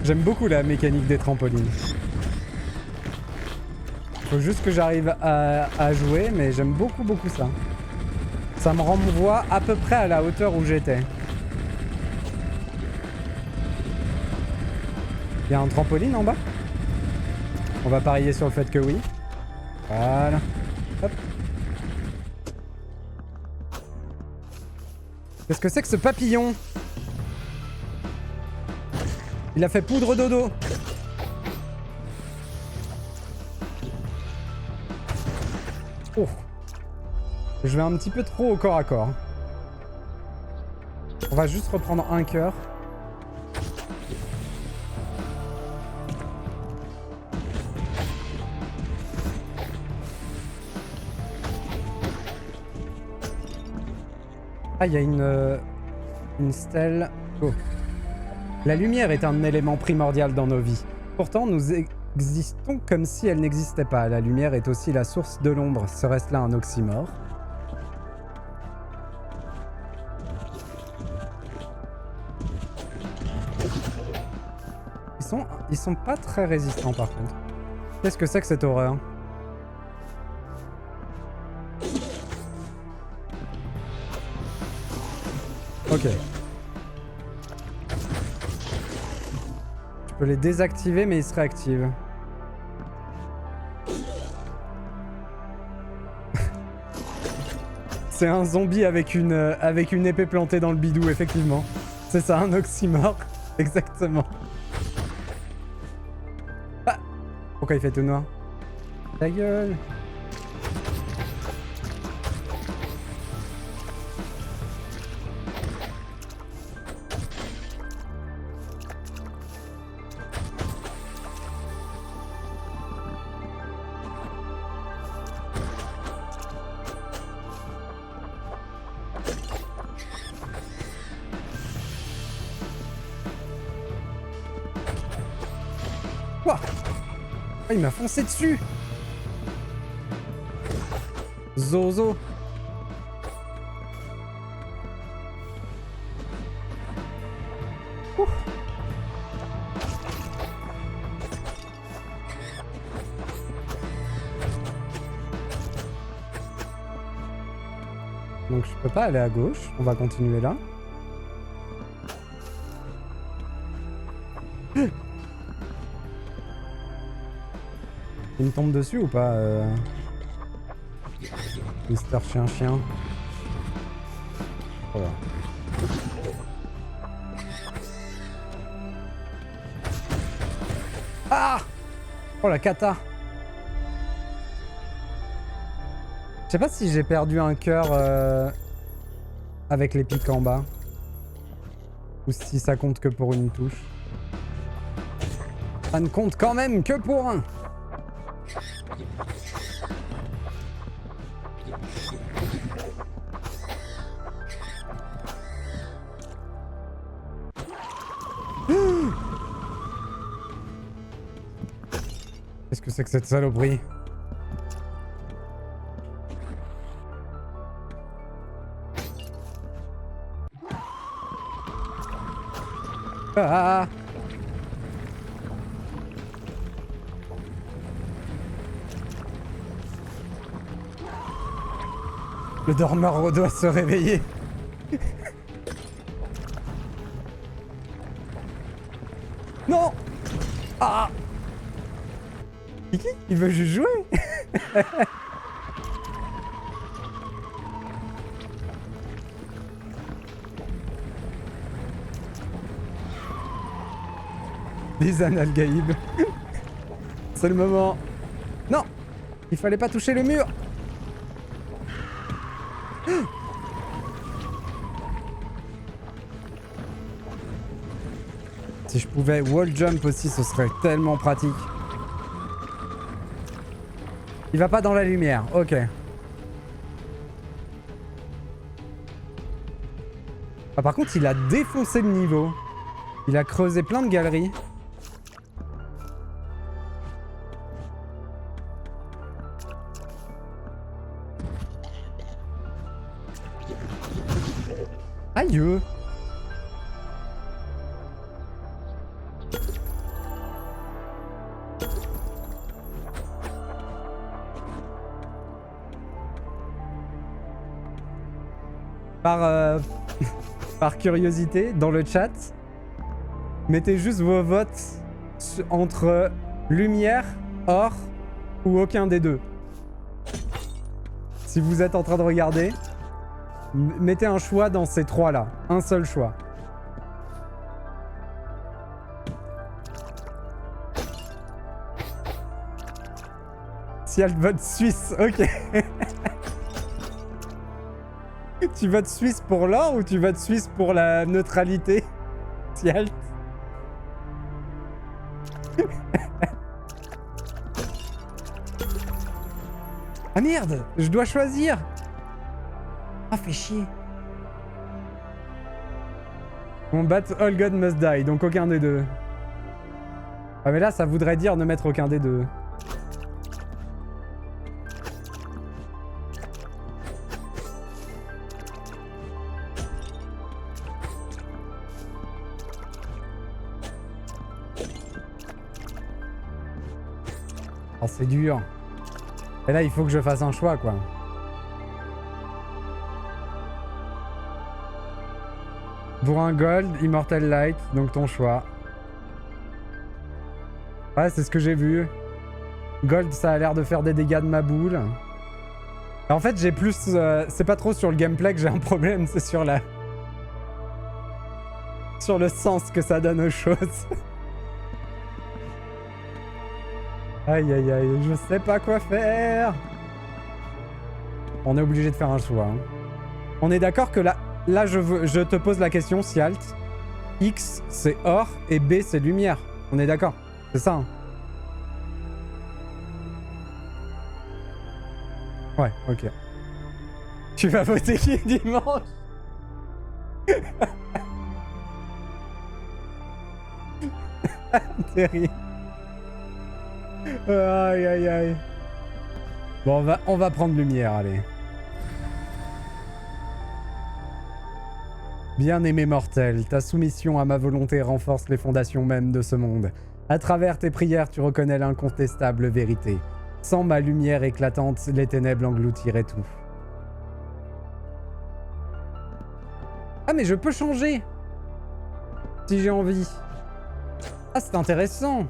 [SPEAKER 1] J'aime beaucoup la mécanique des trampolines. Faut juste que j'arrive à jouer, mais j'aime beaucoup ça. Ça me renvoie à peu près à la hauteur où j'étais. Il y a un trampoline en bas? On va parier sur le fait que oui. Voilà. Hop. Qu'est-ce que c'est que ce papillon? Il a fait poudre dodo. Oh. Je vais un petit peu trop au corps à corps. On va juste reprendre un cœur. Ah, il y a une stèle. Oh. La lumière est un élément primordial dans nos vies. Pourtant, nous existons comme si elle n'existait pas. La lumière est aussi la source de l'ombre. Serait-ce là un oxymore? Ils sont pas très résistants par contre. Qu'est-ce que c'est que cette horreur? Ok. Je peux les désactiver mais ils se réactivent. C'est un zombie avec une épée plantée dans le bidou, effectivement. C'est ça, un oxymore. Exactement. Ah! Pourquoi il fait tout noir? Ta gueule! Quoi? Ah, il m'a foncé dessus! Zozo! Ouh. Donc je peux pas aller à gauche, on va continuer là. Il me tombe dessus ou pas Mister Chien. Voilà. Ah! Oh la cata! Je sais pas si j'ai perdu un cœur avec les pics en bas. Ou si ça compte que pour une touche. Ça ne compte quand même que pour un! Qu'est-ce que c'est que cette saloperie? Ah! Le dormeur doit se réveiller. Non! Ah! Kiki, il veut juste jouer. Les analgaïbes. C'est le moment. Non! Il fallait pas toucher le mur. Si je pouvais wall jump aussi, ce serait tellement pratique. Il va pas dans la lumière, ok. Ah, par contre, il a défoncé le niveau. Il a creusé plein de galeries. Aïe! Par curiosité, dans le chat, mettez juste vos votes entre lumière, or ou aucun des deux. Si vous êtes en train de regarder, mettez un choix dans ces trois-là. Un seul choix. Si elle vote Suisse, ok. Tu votes Suisse pour l'or ou tu votes Suisse pour la neutralité? Sialt. Ah merde, je dois choisir. Ah, fait chier. On bat All God Must Die, donc aucun des deux. Ah mais là, ça voudrait dire ne mettre aucun des deux. Oh, c'est dur. Et là, il faut que je fasse un choix, quoi. Pour un gold, Immortal Light, donc ton choix. Ouais, c'est ce que j'ai vu. Gold, ça a l'air de faire des dégâts de ma boule. En fait, j'ai plus... c'est pas trop sur le gameplay que j'ai un problème, c'est sur la... sur le sens que ça donne aux choses. Aïe aïe aïe, je sais pas quoi faire. On est obligé de faire un choix. Hein. On est d'accord que là je te pose la question, Sialt. X c'est or et B c'est lumière. On est d'accord? C'est ça. Hein. Ouais, ok. Tu vas voter qui dimanche? Terrible. Aïe aïe aïe. Bon, on va prendre lumière, allez. Bien-aimé mortel, ta soumission à ma volonté renforce les fondations mêmes de ce monde. À travers tes prières, tu reconnais l'incontestable vérité. Sans ma lumière éclatante, les ténèbres engloutiraient tout. Ah mais je peux changer si j'ai envie. Ah c'est intéressant.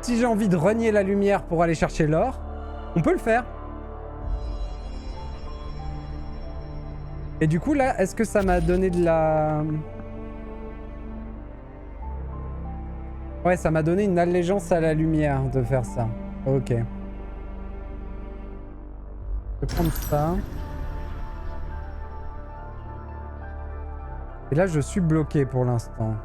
[SPEAKER 1] Si j'ai envie de renier la lumière pour aller chercher l'or, on peut le faire. Et du coup là, est-ce que ça m'a donné de la... Ouais, ça m'a donné une allégeance à la lumière de faire ça. Ok. Je vais prendre ça. Et là, je suis bloqué pour l'instant.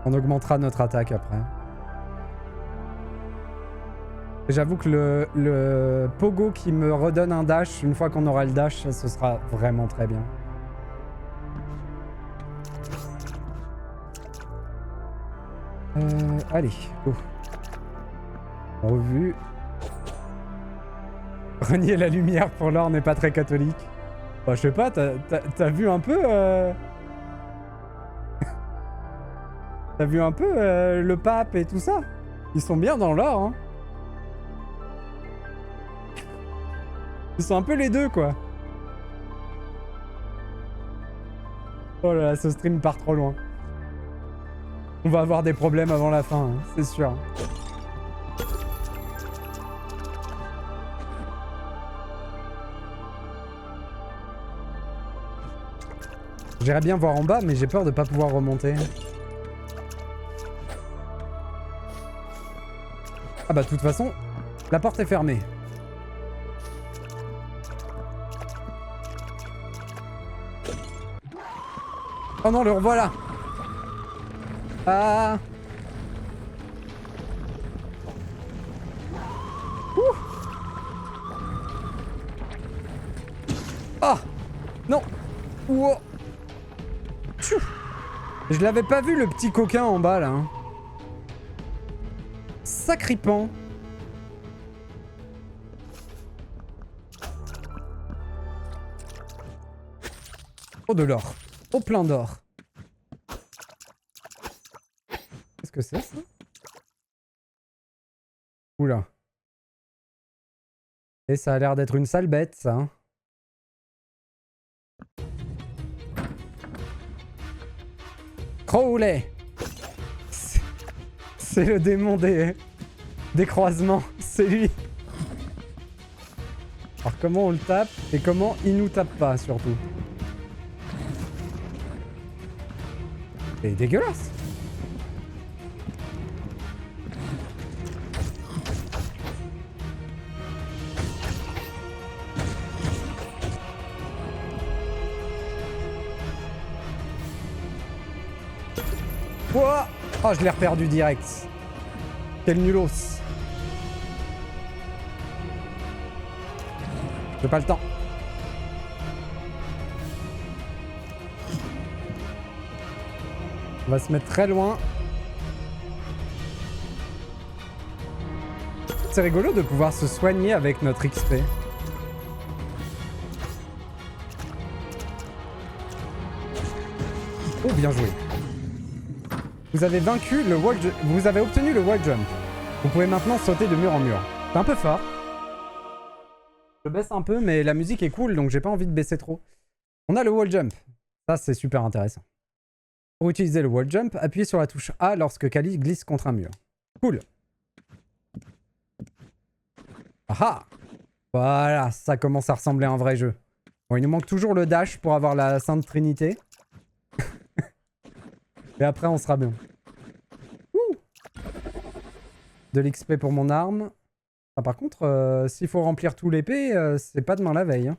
[SPEAKER 1] On augmentera notre attaque après. J'avoue que le pogo qui me redonne un dash, une fois qu'on aura le dash, ce sera vraiment très bien. Allez, go. Revue. Renier la lumière pour l'or n'est pas très catholique. Bah, je sais pas, t'as vu un peu... T'as vu un peu le pape et tout ça? Ils sont bien dans l'or, hein. Ils sont un peu les deux, quoi. Oh là là, ce stream part trop loin. On va avoir des problèmes avant la fin, hein, c'est sûr. J'irais bien voir en bas, mais j'ai peur de pas pouvoir remonter. Ah bah de toute façon, la porte est fermée. Oh non, le revoilà. Ah. Ouh. Ah. Non. Ouh. Tchou. Je l'avais pas vu le petit coquin en bas là. Hein. Sacripant. Oh de l'or. Oh plein d'or. Qu'est-ce que c'est ça? Oula. Et ça a l'air d'être une sale bête ça. Crowley. C'est le démon des croisements. C'est lui. Alors comment on le tape et comment il nous tape pas surtout. C'est dégueulasse. Ouah, oh, je l'ai reperdu direct. Quel nulos. J'ai pas le temps. On va se mettre très loin. C'est rigolo de pouvoir se soigner avec notre XP. Oh, bien joué. Vous avez vaincu le wall jump. Vous avez obtenu le wall jump. Vous pouvez maintenant sauter de mur en mur. C'est un peu fort. Je baisse un peu, mais la musique est cool, donc j'ai pas envie de baisser trop. On a le wall jump. Ça, c'est super intéressant. Pour utiliser le wall jump, appuyez sur la touche A lorsque Kali glisse contre un mur. Cool. Ah! Voilà, ça commence à ressembler à un vrai jeu. Bon, il nous manque toujours le dash pour avoir la Sainte Trinité. Et après, on sera bien. Ouh. De l'XP pour mon arme. Ah, par contre, s'il faut remplir tout l'épée, c'est pas demain la veille. Hein.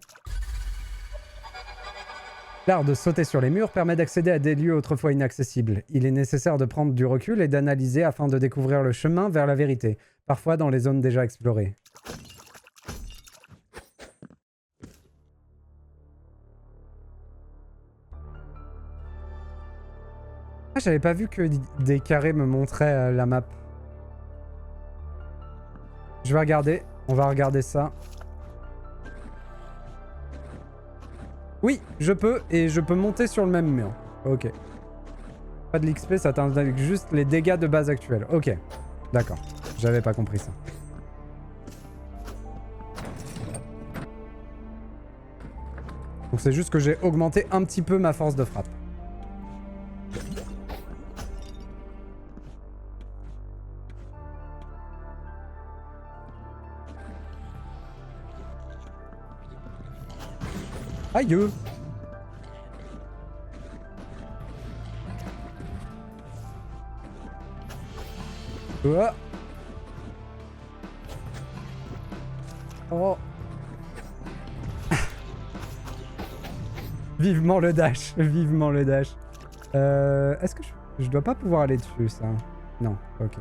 [SPEAKER 1] L'art de sauter sur les murs permet d'accéder à des lieux autrefois inaccessibles. Il est nécessaire de prendre du recul et d'analyser afin de découvrir le chemin vers la vérité, parfois dans les zones déjà explorées. Ah, j'avais pas vu que des carrés me montraient la map. Je vais regarder. On va regarder ça. Oui, je peux. Et je peux monter sur le même mur. Ok. Pas de l'XP, ça t'indique juste les dégâts de base actuels. Ok. D'accord. J'avais pas compris ça. Donc c'est juste que j'ai augmenté un petit peu ma force de frappe. Aïe! Oh! Oh! Vivement le dash! Vivement le dash! Est-ce que je dois pas pouvoir aller dessus, ça? Non, ok.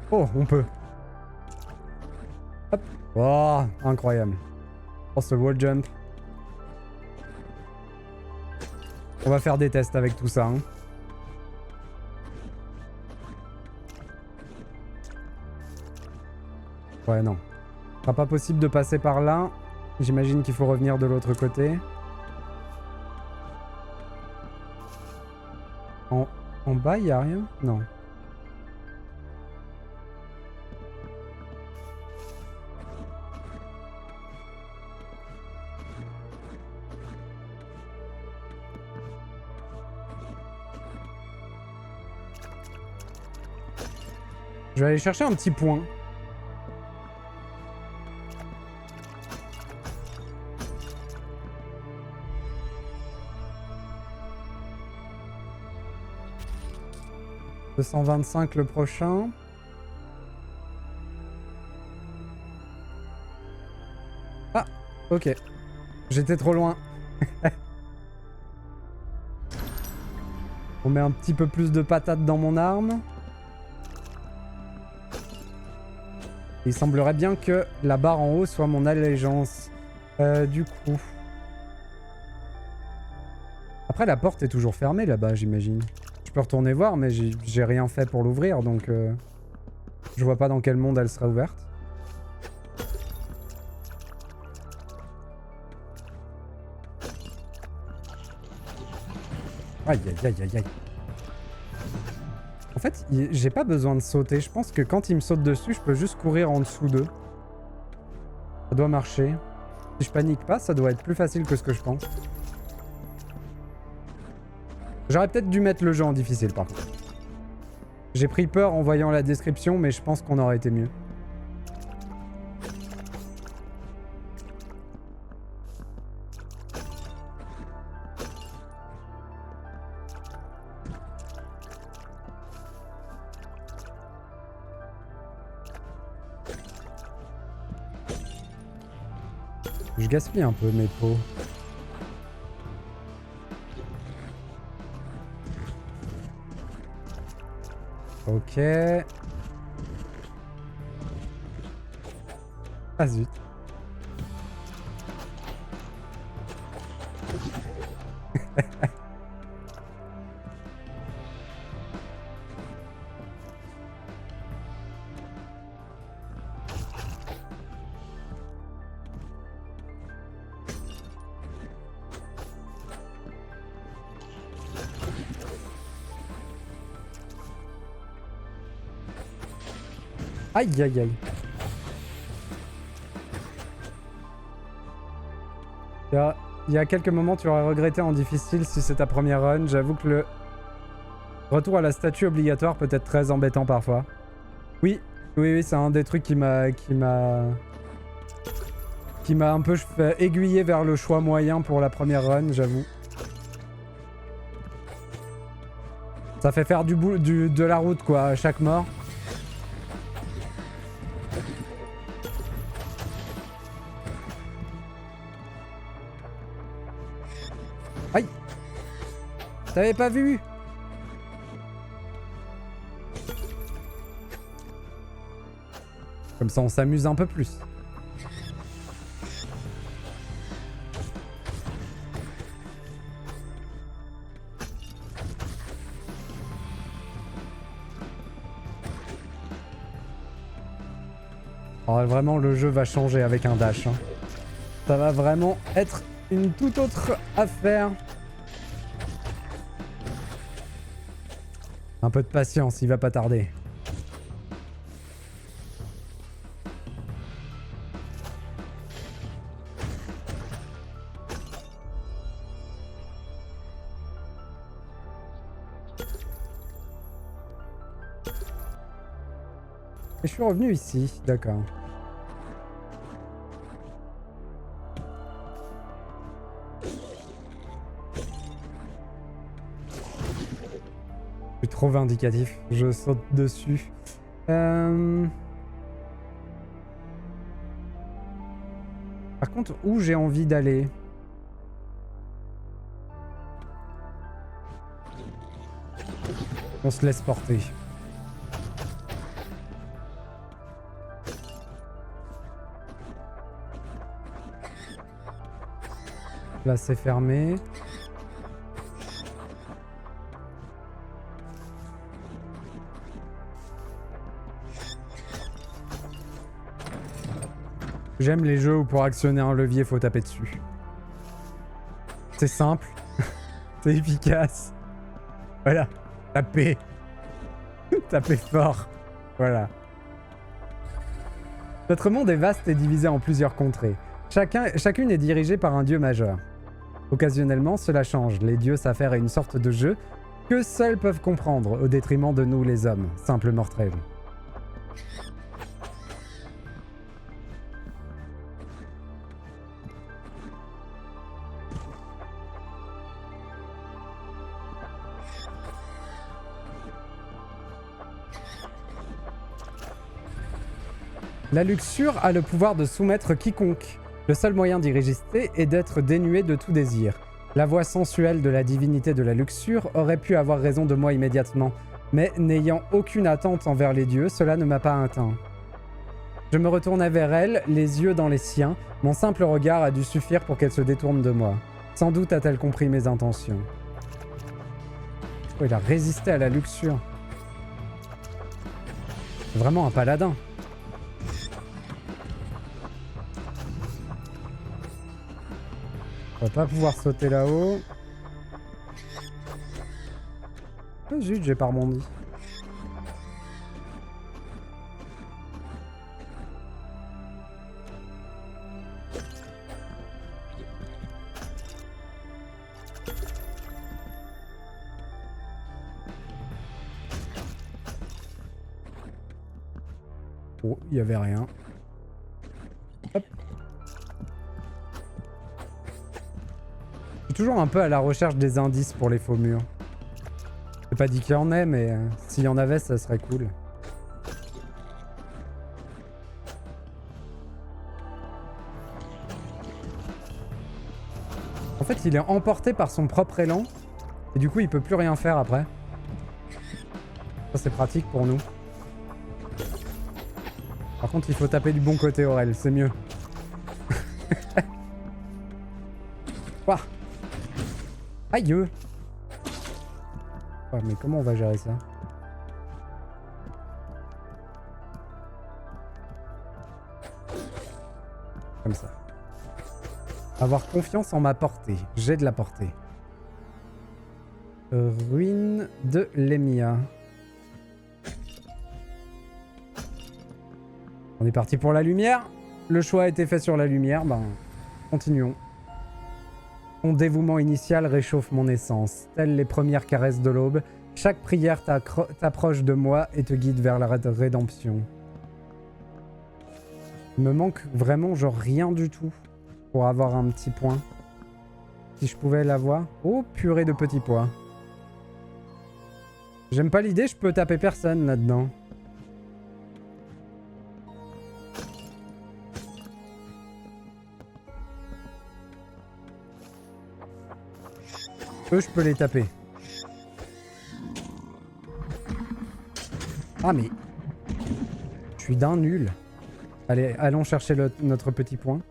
[SPEAKER 1] Oh, on peut. Hop. Oh, incroyable. Oh, ce wall jump. On va faire des tests avec tout ça. Hein. Ouais, non. Ce sera pas possible de passer par là. J'imagine qu'il faut revenir de l'autre côté. En bas, il n'y a rien? Non. Je vais aller chercher un petit point. « 225 le prochain. » Ah, ok. J'étais trop loin. On met un petit peu plus de patates dans mon arme. Il semblerait bien que la barre en haut soit mon allégeance. Du coup... Après, la porte est toujours fermée là-bas, j'imagine. Je peux retourner voir, mais j'ai rien fait pour l'ouvrir, donc... je vois pas dans quel monde elle sera ouverte. Aïe, aïe, aïe, aïe, aïe. En fait, j'ai pas besoin de sauter. Je pense que quand il me saute dessus, je peux juste courir en dessous d'eux. Ça doit marcher. Si je panique pas, ça doit être plus facile que ce que je pense. J'aurais peut-être dû mettre le jeu en difficile par contre. J'ai pris peur en voyant la description, mais je pense qu'on aurait été mieux. Je gaspille un peu mes pots. Ok. Ah zut. Aïe aïe aïe. Il y a quelques moments, tu aurais regretté en difficile si c'est ta première run. J'avoue que le retour à la statue obligatoire peut être très embêtant parfois. Oui, oui, c'est un des trucs qui m'a un peu aiguillé vers le choix moyen pour la première run, j'avoue. Ça fait faire de la route quoi, à chaque mort. Aïe! T'avais pas vu? Comme ça on s'amuse un peu plus. Alors vraiment le jeu va changer avec un dash. Hein. Ça va vraiment être une toute autre affaire. Un peu de patience, il va pas tarder. Et je suis revenu ici, d'accord. Je suis trop vindicatif, je saute dessus. Par contre, où j'ai envie d'aller? On se laisse porter. Là, c'est fermé. J'aime les jeux où pour actionner un levier, faut taper dessus. C'est simple. C'est efficace. Voilà. Taper. Taper fort. Voilà. Notre monde est vaste et divisé en plusieurs contrées. Chacune est dirigée par un dieu majeur. Occasionnellement, cela change. Les dieux s'affairent à une sorte de jeu que seuls peuvent comprendre, au détriment de nous les hommes, simples mortels. La luxure a le pouvoir de soumettre quiconque. Le seul moyen d'y résister est d'être dénué de tout désir. La voix sensuelle de la divinité de la luxure aurait pu avoir raison de moi immédiatement, mais n'ayant aucune attente envers les dieux, cela ne m'a pas atteint. Je me retournai vers elle, les yeux dans les siens. Mon simple regard a dû suffire pour qu'elle se détourne de moi. Sans doute a-t-elle compris mes intentions. Oh, il a résisté à la luxure. Vraiment un paladin. On va pas pouvoir sauter là-haut. Oh zut, j'ai pas rebondi. Oh, il y avait rien. Hop. Je suis toujours un peu à la recherche des indices pour les faux murs. C'est pas dit qu'il y en ait, mais s'il y en avait, ça serait cool. En fait, il est emporté par son propre élan. Et du coup, il peut plus rien faire après. Ça, c'est pratique pour nous. Par contre, il faut taper du bon côté, Aurel. C'est mieux. Ouah. Aïe. Oh, mais comment on va gérer ça? Comme ça. Avoir confiance en ma portée. J'ai de la portée. Ruine de Lemia. On est parti pour la lumière. Le choix a été fait sur la lumière. Ben, continuons. Ton dévouement initial réchauffe mon essence. Telles les premières caresses de l'aube, chaque prière t'approche de moi et te guide vers la rédemption. Il me manque vraiment genre rien du tout pour avoir un petit point. Si je pouvais l'avoir. Oh, purée de petits pois. J'aime pas l'idée, je peux taper personne là-dedans. Eux, je peux les taper. Ah, mais... Je suis d'un nul. Allez, allons chercher notre petit point.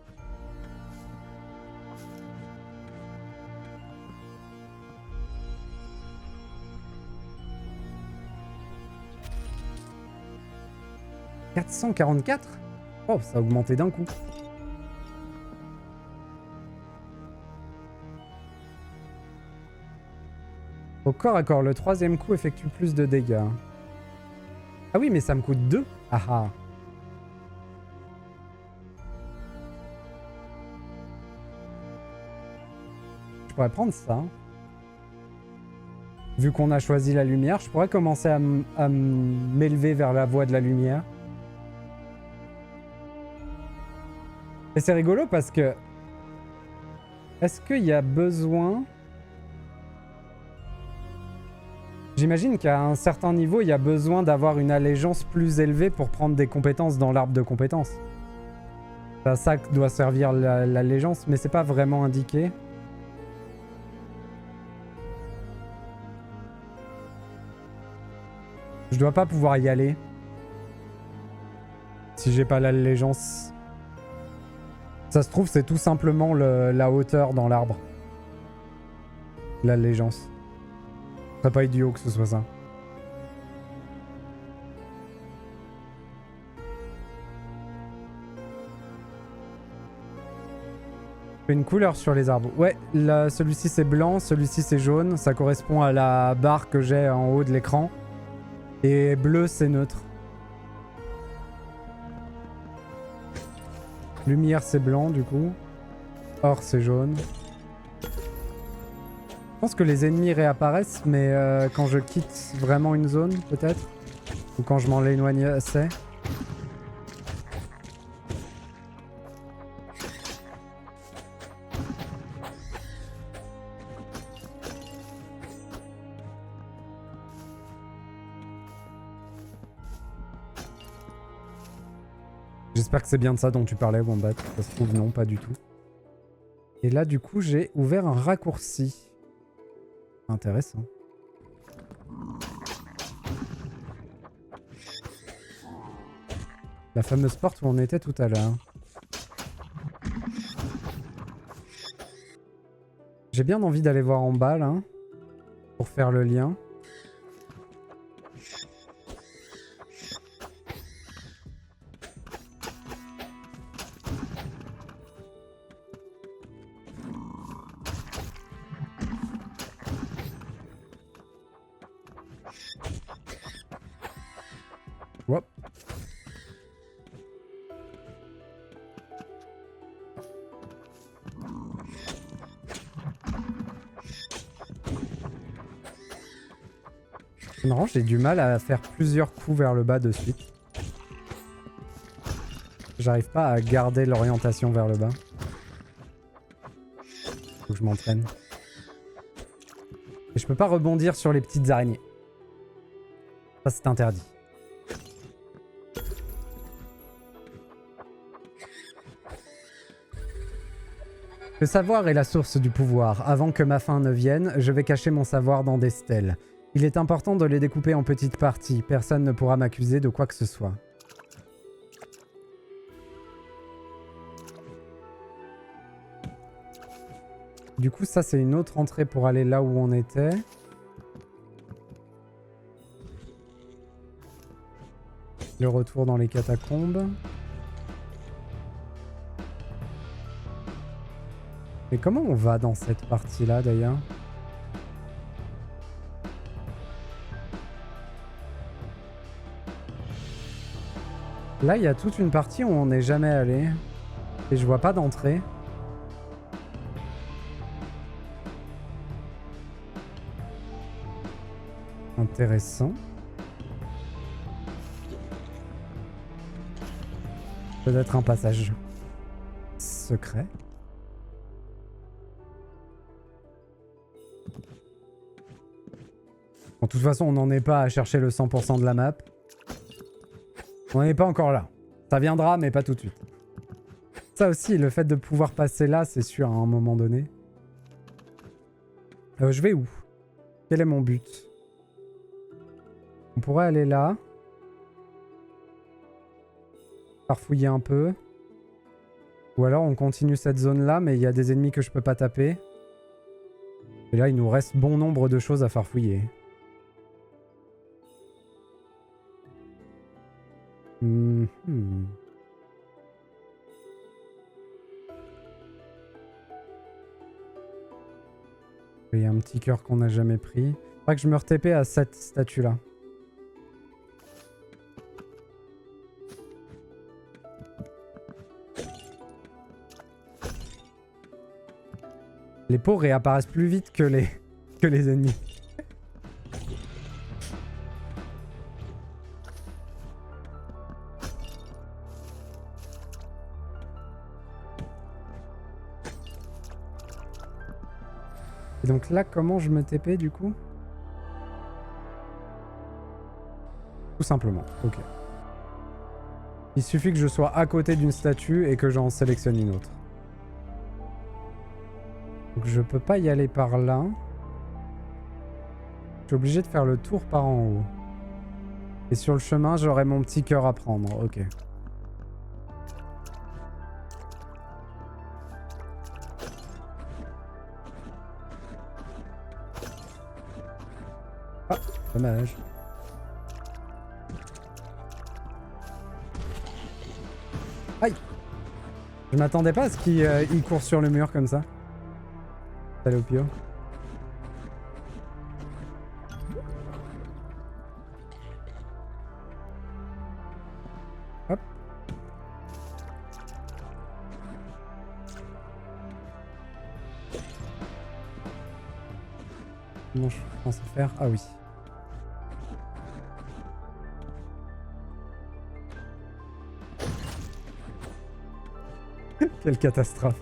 [SPEAKER 1] « 444 » Oh, ça a augmenté d'un coup. Au corps à corps, le troisième coup effectue plus de dégâts. Ah oui, mais ça me coûte 2. Ah ah. Je pourrais prendre ça. Vu qu'on a choisi la lumière, je pourrais commencer à m'élever vers la voie de la lumière. Et c'est rigolo parce que... Est-ce qu'il y a besoin... J'imagine qu'à un certain niveau, il y a besoin d'avoir une allégeance plus élevée pour prendre des compétences dans l'arbre de compétences. C'est à ça que doit servir l'allégeance, mais c'est pas vraiment indiqué. Je dois pas pouvoir y aller. Si j'ai pas l'allégeance. Ça se trouve, c'est tout simplement la hauteur dans l'arbre. L'allégeance. Ce serait pas idiot que ce soit ça. Une couleur sur les arbres. Ouais, celui-ci c'est blanc, celui-ci c'est jaune. Ça correspond à la barre que j'ai en haut de l'écran. Et bleu c'est neutre. Lumière c'est blanc du coup. Or c'est jaune. Je pense que les ennemis réapparaissent, mais quand je quitte vraiment une zone peut-être. Ou quand je m'en éloigne assez. J'espère que c'est bien de ça dont tu parlais, Wombat. Ça se trouve, non, pas du tout. Et là, du coup, j'ai ouvert un raccourci. Intéressant. La fameuse porte où on était tout à l'heure. J'ai bien envie d'aller voir en bas, là. Pour faire le lien. Hop. C'est marrant, j'ai du mal à faire plusieurs coups vers le bas de suite. J'arrive pas à garder l'orientation vers le bas. Faut que je m'entraîne. Et je peux pas rebondir sur les petites araignées. Ça, c'est interdit. Le savoir est la source du pouvoir. Avant que ma fin ne vienne, je vais cacher mon savoir dans des stèles. Il est important de les découper en petites parties. Personne ne pourra m'accuser de quoi que ce soit. Du coup, ça, c'est une autre entrée pour aller là où on était. Le retour dans les catacombes. Mais comment on va dans cette partie-là, d'ailleurs? Là, il y a toute une partie où on n'est jamais allé. Et je vois pas d'entrée. Intéressant. Peut-être un passage secret. Bon, de toute façon, on n'en est pas à chercher le 100% de la map. On n'est pas encore là. Ça viendra, mais pas tout de suite. Ça aussi, le fait de pouvoir passer là, c'est sûr, à un moment donné. Je vais où? Quel est mon but? On pourrait aller là. Farfouiller un peu. Ou alors on continue cette zone-là, mais il y a des ennemis que je peux pas taper. Et là, il nous reste bon nombre de choses à farfouiller. Il y a un petit cœur qu'on n'a jamais pris. Faudrait que je me re-TP à cette statue-là. Les pots réapparaissent plus vite que les ennemis. Et donc là, comment je me TP du coup? Tout simplement, ok. Il suffit que je sois à côté d'une statue et que j'en sélectionne une autre. Donc je peux pas y aller par là. Je suis obligé de faire le tour par en haut. Et sur le chemin, j'aurai mon petit cœur à prendre, ok. Ah, dommage. Aïe! Je m'attendais pas à ce qu'il court sur le mur comme ça. Salut au pio. Hop. Comment je pense faire? Ah oui. Quelle catastrophe.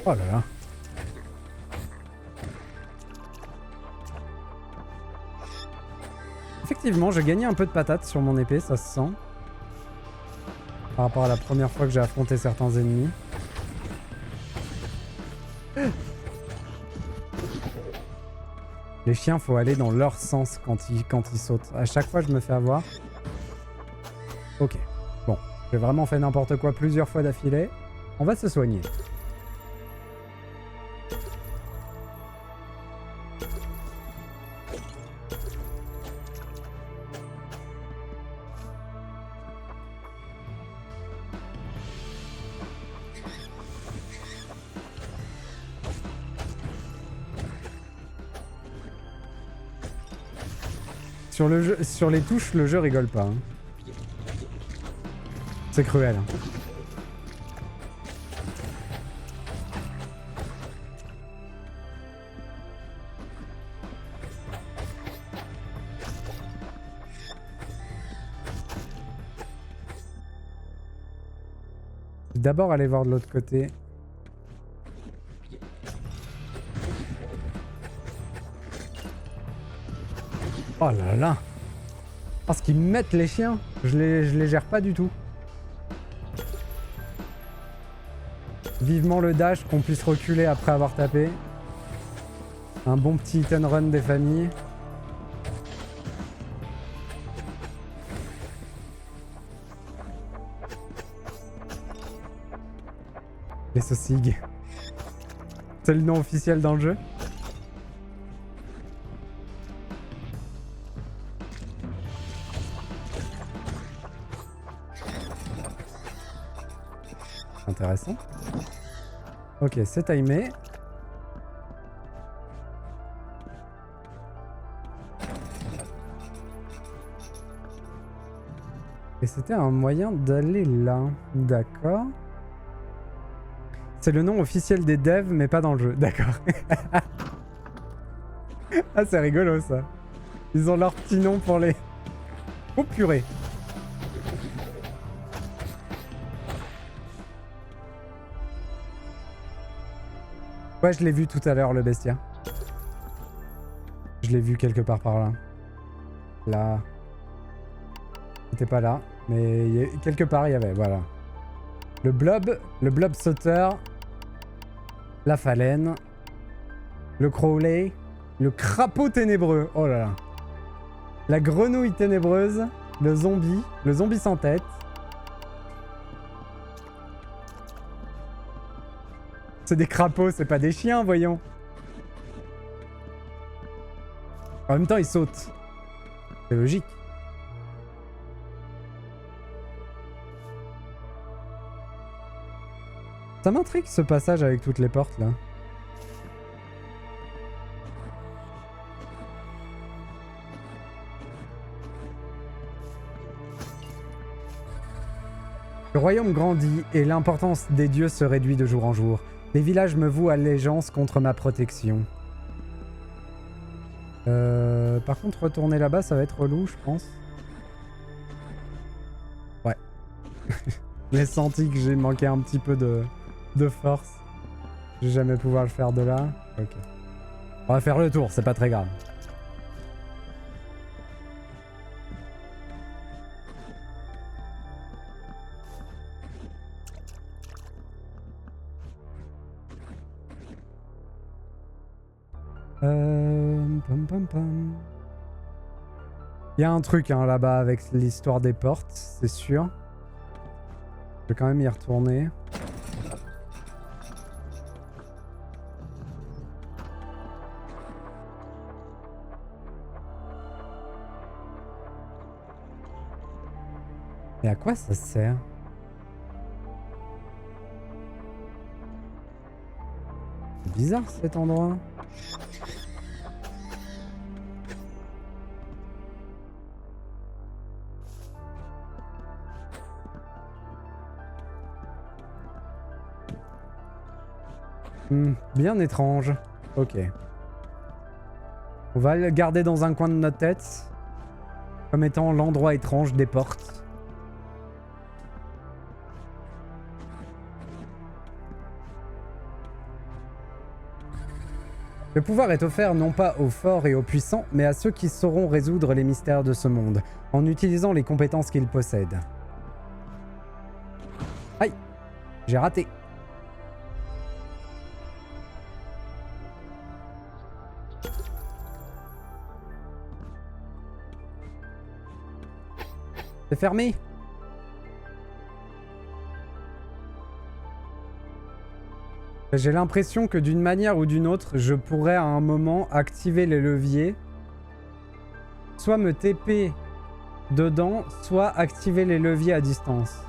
[SPEAKER 1] Oh là là. Effectivement, j'ai gagné un peu de patate sur mon épée, ça se sent. Par rapport à la première fois que j'ai affronté certains ennemis. Les chiens, faut aller dans leur sens quand ils sautent. À chaque fois, je me fais avoir. Ok. Bon, j'ai vraiment fait n'importe quoi plusieurs fois d'affilée. On va se soigner. Sur les touches, le jeu rigole pas. Hein. C'est cruel. Hein. Je vais d'abord aller voir de l'autre côté. Oh là là. Parce qu'ils me mettent les chiens. Je les gère pas du tout. Vivement le dash, qu'on puisse reculer après avoir tapé. Un bon petit hit and run des familles. Les saucigues. C'est le nom officiel dans le jeu. Intéressant. Ok, c'est timé. Et c'était un moyen d'aller là. D'accord. C'est le nom officiel des devs, mais pas dans le jeu. D'accord. Ah, c'est rigolo ça. Ils ont leur petit nom pour les... Oh purée. Ouais, je l'ai vu tout à l'heure, le bestia. Je l'ai vu quelque part par là. Là. C'était pas là, mais quelque part il y avait, voilà. Le blob sauteur, la phalène, le crowley, le crapaud ténébreux, oh là là. La grenouille ténébreuse, le zombie sans tête. C'est des crapauds, c'est pas des chiens, voyons. En même temps, ils sautent. C'est logique. Ça m'intrigue ce passage avec toutes les portes là. Le royaume grandit et l'importance des dieux se réduit de jour en jour. Les villages me vouent allégeance contre ma protection. Par contre, retourner là-bas, ça va être relou, je pense. Ouais. J'ai senti que j'ai manqué un petit peu de force. Je vais jamais pouvoir le faire de là. Ok. On va faire le tour, c'est pas très grave. Il y a un truc hein, là-bas avec l'histoire des portes, c'est sûr. Je vais quand même y retourner. Et à quoi ça sert? C'est bizarre cet endroit. Bien étrange. Ok. On va le garder dans un coin de notre tête. Comme étant l'endroit étrange des portes. Le pouvoir est offert non pas aux forts et aux puissants, mais à ceux qui sauront résoudre les mystères de ce monde, en utilisant les compétences qu'ils possèdent. Aïe! J'ai raté. C'est fermé. J'ai l'impression que d'une manière ou d'une autre, je pourrais à un moment activer les leviers. Soit me TP dedans, soit activer les leviers à distance.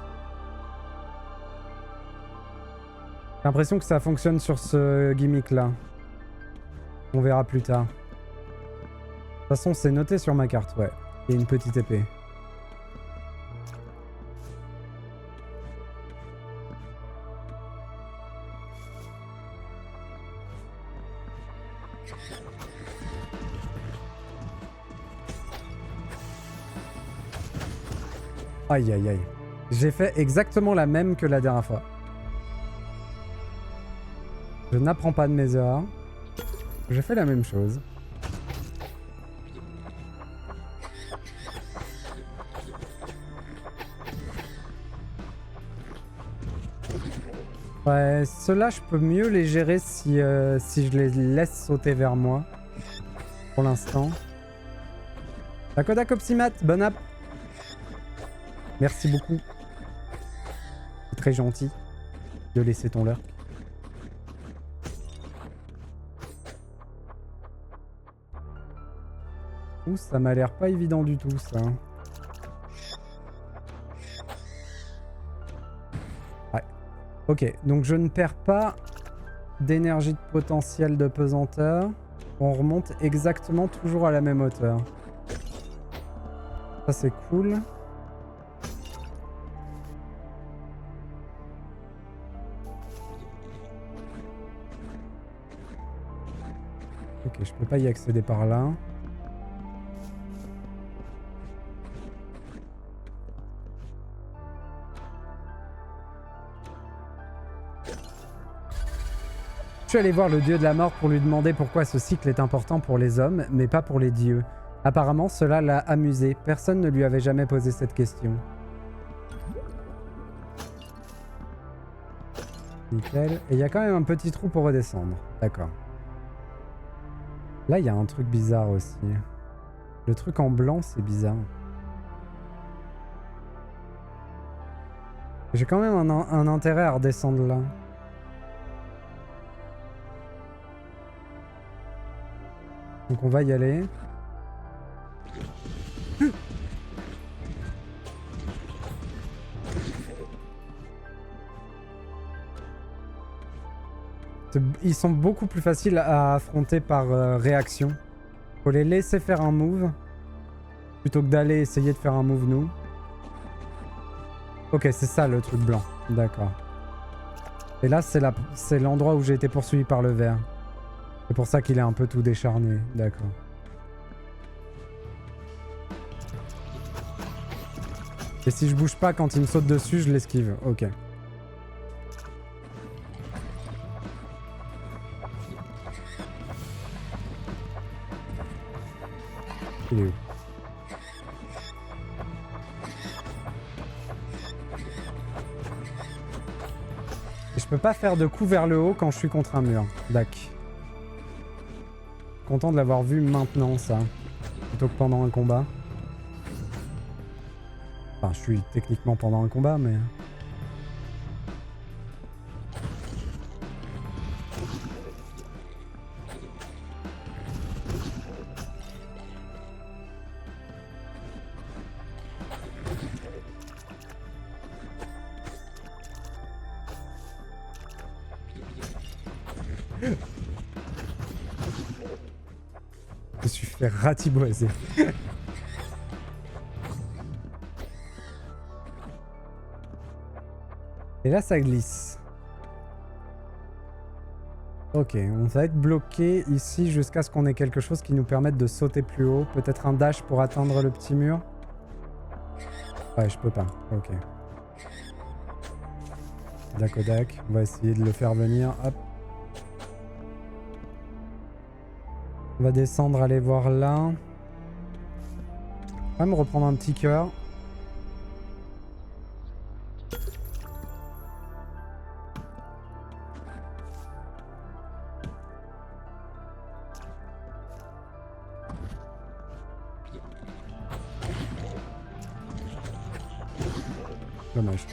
[SPEAKER 1] J'ai l'impression que ça fonctionne sur ce gimmick là. On verra plus tard. De toute façon, c'est noté sur ma carte, ouais. Il y a une petite épée. Aïe aïe aïe. J'ai fait exactement la même que la dernière fois. Je n'apprends pas de mes erreurs. J'ai fait la même chose. Ouais, ceux-là, je peux mieux les gérer si je les laisse sauter vers moi. Pour l'instant. Dakoda Copsimat, bonne app. Merci beaucoup. C'est très gentil de laisser ton lurk. Ouh, ça m'a l'air pas évident du tout, ça. Ouais. Ok, donc je ne perds pas d'énergie de potentiel de pesanteur. On remonte exactement toujours à la même hauteur. Ça, c'est cool. Ok, je peux pas y accéder par là. Je suis allé voir le dieu de la mort pour lui demander pourquoi ce cycle est important pour les hommes, mais pas pour les dieux. Apparemment, cela l'a amusé. Personne ne lui avait jamais posé cette question. Nickel. Et il y a quand même un petit trou pour redescendre. D'accord. Là, il y a un truc bizarre aussi. Le truc en blanc, c'est bizarre. J'ai quand même un intérêt à redescendre là. Donc on va y aller. Ils sont beaucoup plus faciles à affronter par réaction. Faut les laisser faire un move plutôt que d'aller essayer de faire un move nous. Ok, c'est ça le truc blanc. D'accord. Et là, c'est l'endroit où j'ai été poursuivi par le vert. C'est pour ça qu'il est un peu tout décharné. D'accord. Et si je bouge pas quand il me saute dessus, je l'esquive. Ok. Il est où? Et je peux pas faire de coup vers le haut quand je suis contre un mur. D'accord. Content de l'avoir vu maintenant, ça. Plutôt que pendant un combat. Enfin, je suis techniquement pendant un combat, mais... Je me suis fait ratiboiser. Et là, ça glisse. Ok, on va être bloqué ici jusqu'à ce qu'on ait quelque chose qui nous permette de sauter plus haut. Peut-être un dash pour atteindre le petit mur. Ouais, je peux pas. Ok. Dakodak, on va essayer de le faire venir. Hop. On va descendre, aller voir là. On va me reprendre un petit cœur. Dommage.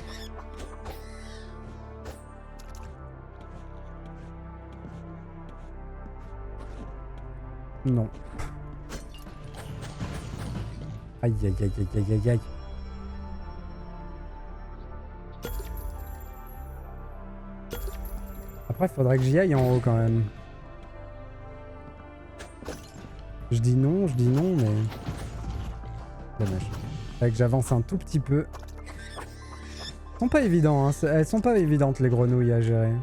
[SPEAKER 1] Non. Aïe aïe aïe aïe aïe aïe aïe. Après, il faudrait que j'y aille en haut quand même. Je dis non, mais... Dommage. Faudrait que j'avance un tout petit peu. Elles sont pas évidentes, hein. Elles sont pas évidentes les grenouilles à gérer.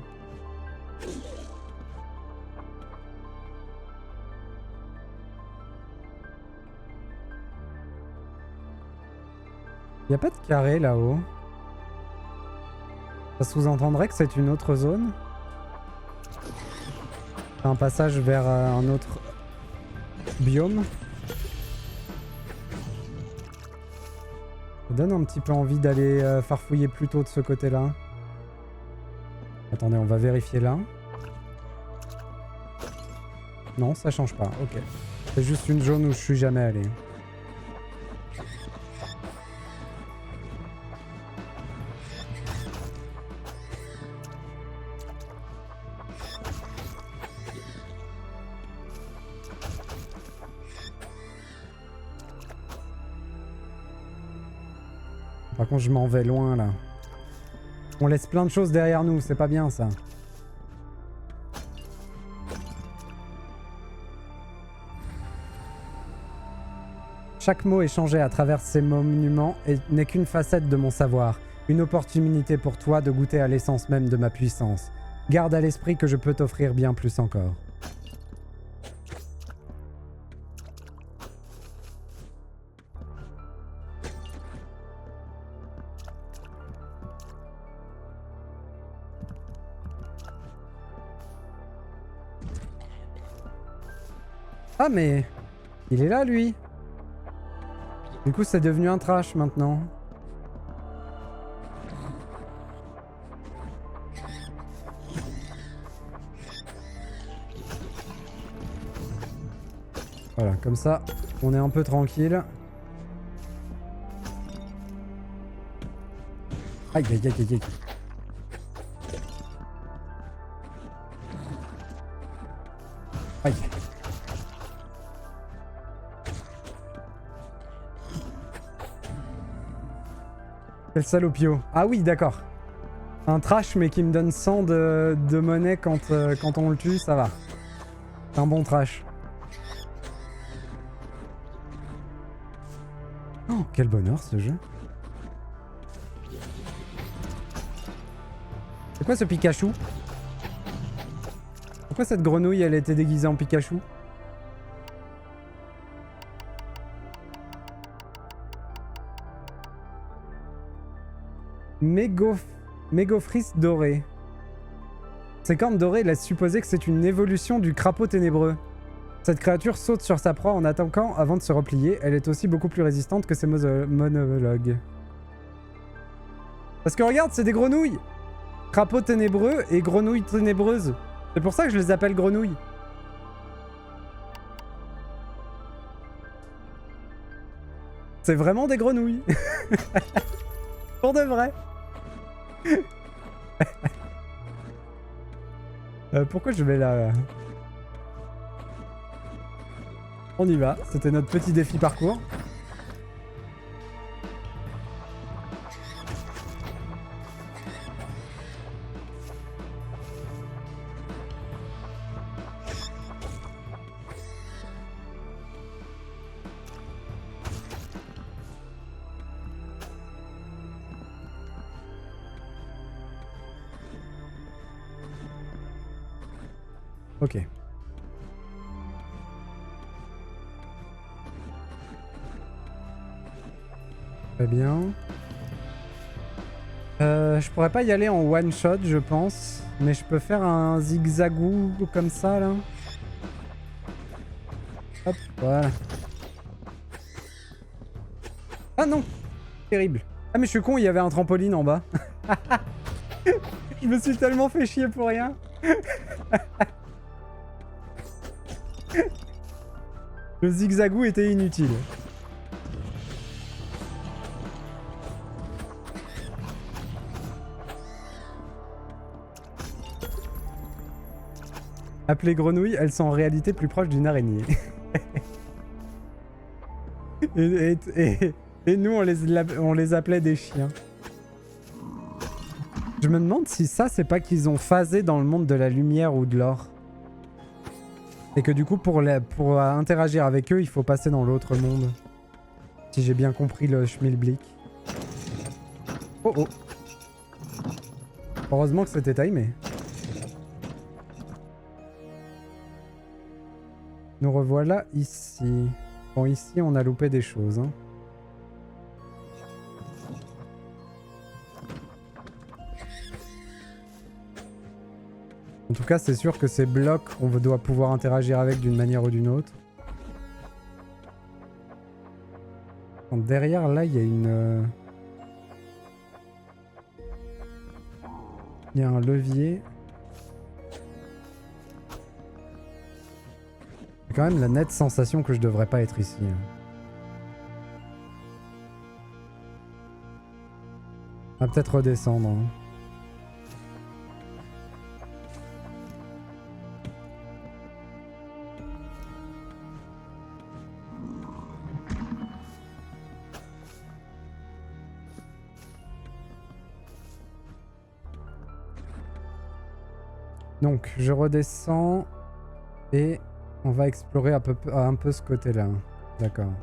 [SPEAKER 1] Y a pas de carré là-haut. Ça sous-entendrait que c'est une autre zone. un passage vers un autre biome. Ça donne un petit peu envie d'aller farfouiller plus tôt de ce côté-là. Attendez, on va vérifier là. Non, ça change pas, ok. C'est juste une zone où je suis jamais allé. Par contre, je m'en vais loin là. On laisse plein de choses derrière nous, c'est pas bien ça. Chaque mot échangé à travers ces monuments n'est qu'une facette de mon savoir, une opportunité pour toi de goûter à l'essence même de ma puissance. Garde à l'esprit que je peux t'offrir bien plus encore. Ah mais... il est là lui. Du coup c'est devenu un trash maintenant. Voilà, comme ça, on est un peu tranquille. Aïe aïe aïe aïe aïe. Aïe. Quel salopio. Ah oui, d'accord. Un trash mais qui me donne 100 de monnaie quand on le tue, ça va. C'est un bon trash. Oh, quel bonheur ce jeu. C'est quoi ce Pikachu? Pourquoi cette grenouille elle était déguisée en Pikachu? Mégofris doré. Ces cornes dorées laissent supposer que c'est une évolution du crapaud ténébreux. Cette créature saute sur sa proie en attaquant avant de se replier. Elle est aussi beaucoup plus résistante que ses monologues. Parce que regarde, c'est des grenouilles! Crapaud ténébreux et grenouille ténébreuse. C'est pour ça que je les appelle grenouilles. C'est vraiment des grenouilles. Pour de vrai. Pourquoi je vais là? On y va, c'était notre petit défi parcours. Ok. Très bien. Je pourrais pas y aller en one shot, je pense. Mais je peux faire un zigzagou comme ça, là. Hop, voilà. Ah non! Terrible. Ah mais je suis con, il y avait un trampoline en bas. Je me suis tellement fait chier pour rien. Le zigzagou était inutile. Appelées grenouilles, elles sont en réalité plus proches d'une araignée. et nous, on les appelait des chiens. Je me demande si ça, c'est pas qu'ils ont phasé dans le monde de la lumière ou de l'or. Et que du coup, pour interagir avec eux, il faut passer dans l'autre monde. Si j'ai bien compris le schmilblick. Oh oh. Heureusement que c'était timé. Nous revoilà ici. Bon, ici, on a loupé des choses. Hein. En tout cas, c'est sûr que ces blocs, on doit pouvoir interagir avec d'une manière ou d'une autre. Derrière, là, il y a une... Il y a un levier. J'ai quand même la nette sensation que je devrais pas être ici. On va peut-être redescendre. Hein. Donc, je redescends et on va explorer un peu ce côté-là. D'accord.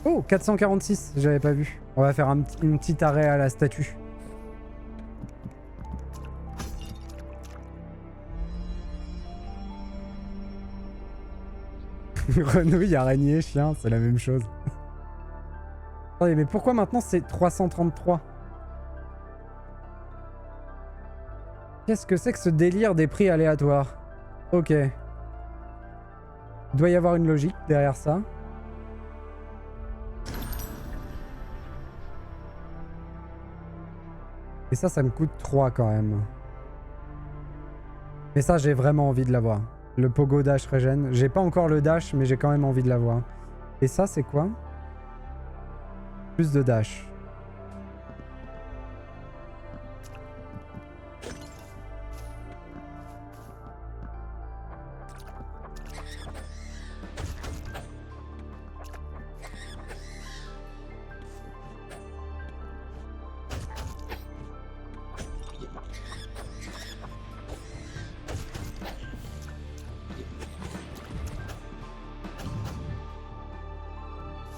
[SPEAKER 1] Oh, 446, j'avais pas vu. On va faire un petit arrêt à la statue. Renouille, araignée, chien, c'est la même chose. Attendez, mais pourquoi maintenant c'est 333? Qu'est-ce que c'est que ce délire des prix aléatoires? Ok. Il doit y avoir une logique derrière ça. Et ça me coûte 3 quand même. Mais ça, j'ai vraiment envie de l'avoir. Le Pogo Dash régène. J'ai pas encore le Dash, mais j'ai quand même envie de l'avoir. Et ça, c'est quoi? Plus de Dash.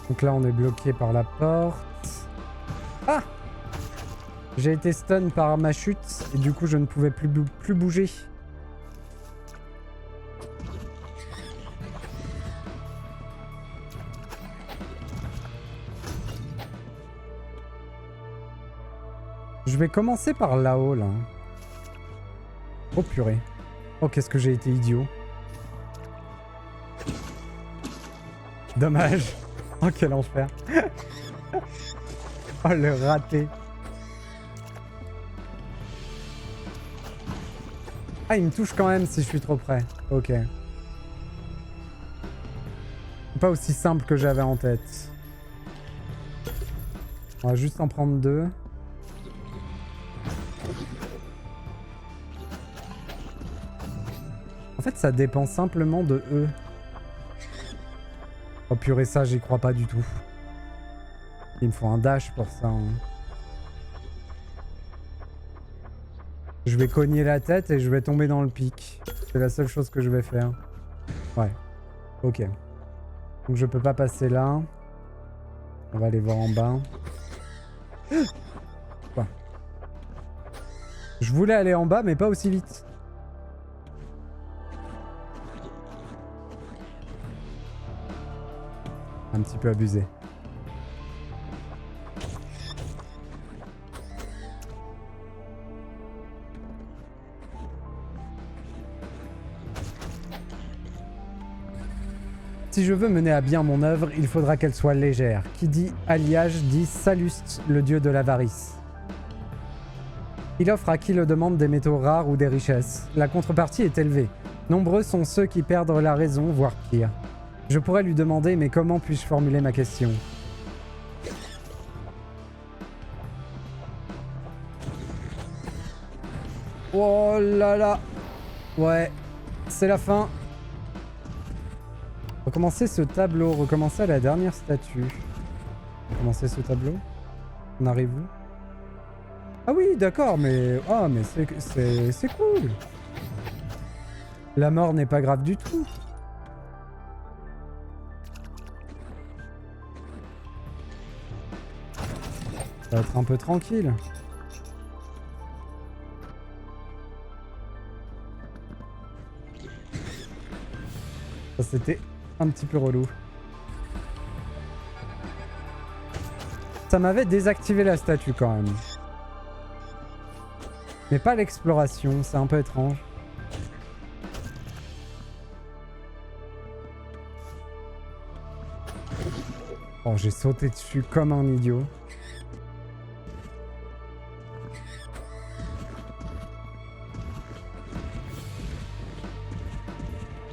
[SPEAKER 1] Donc là, on est bloqué par la porte. Ah! J'ai été stun par ma chute et du coup, je ne pouvais plus bouger. Je vais commencer par là-haut, là. Oh purée. Oh, qu'est-ce que j'ai été idiot. Dommage. Oh, quel enfer. Oh, le raté. Ah, il me touche quand même si je suis trop près. Ok. Pas aussi simple que j'avais en tête. On va juste en prendre 2. En fait, ça dépend simplement de eux. Oh purée, ça, j'y crois pas du tout. Il me faut un dash pour ça. Hein. Je vais cogner la tête et je vais tomber dans le pic. C'est la seule chose que je vais faire. Ouais. Ok. Donc je peux pas passer là. On va aller voir en bas. Quoi? Je voulais aller en bas, mais pas aussi vite. Un petit peu abusé. Si je veux mener à bien mon œuvre, il faudra qu'elle soit légère. Qui dit alliage dit Salluste, le dieu de l'avarice. Il offre à qui le demande des métaux rares ou des richesses. La contrepartie est élevée. Nombreux sont ceux qui perdent la raison, voire pire. Je pourrais lui demander, mais comment puis-je formuler ma question? Oh là là! Ouais, c'est la fin. Recommencer ce tableau, recommencer à la dernière statue. Recommencer ce tableau. On arrive où? Ah oui, d'accord, mais... Ah, mais c'est cool. La mort n'est pas grave du tout. Ça va être un peu tranquille. Ça, c'était un petit peu relou. Ça m'avait désactivé la statue quand même. Mais pas l'exploration, c'est un peu étrange. Oh, j'ai sauté dessus comme un idiot.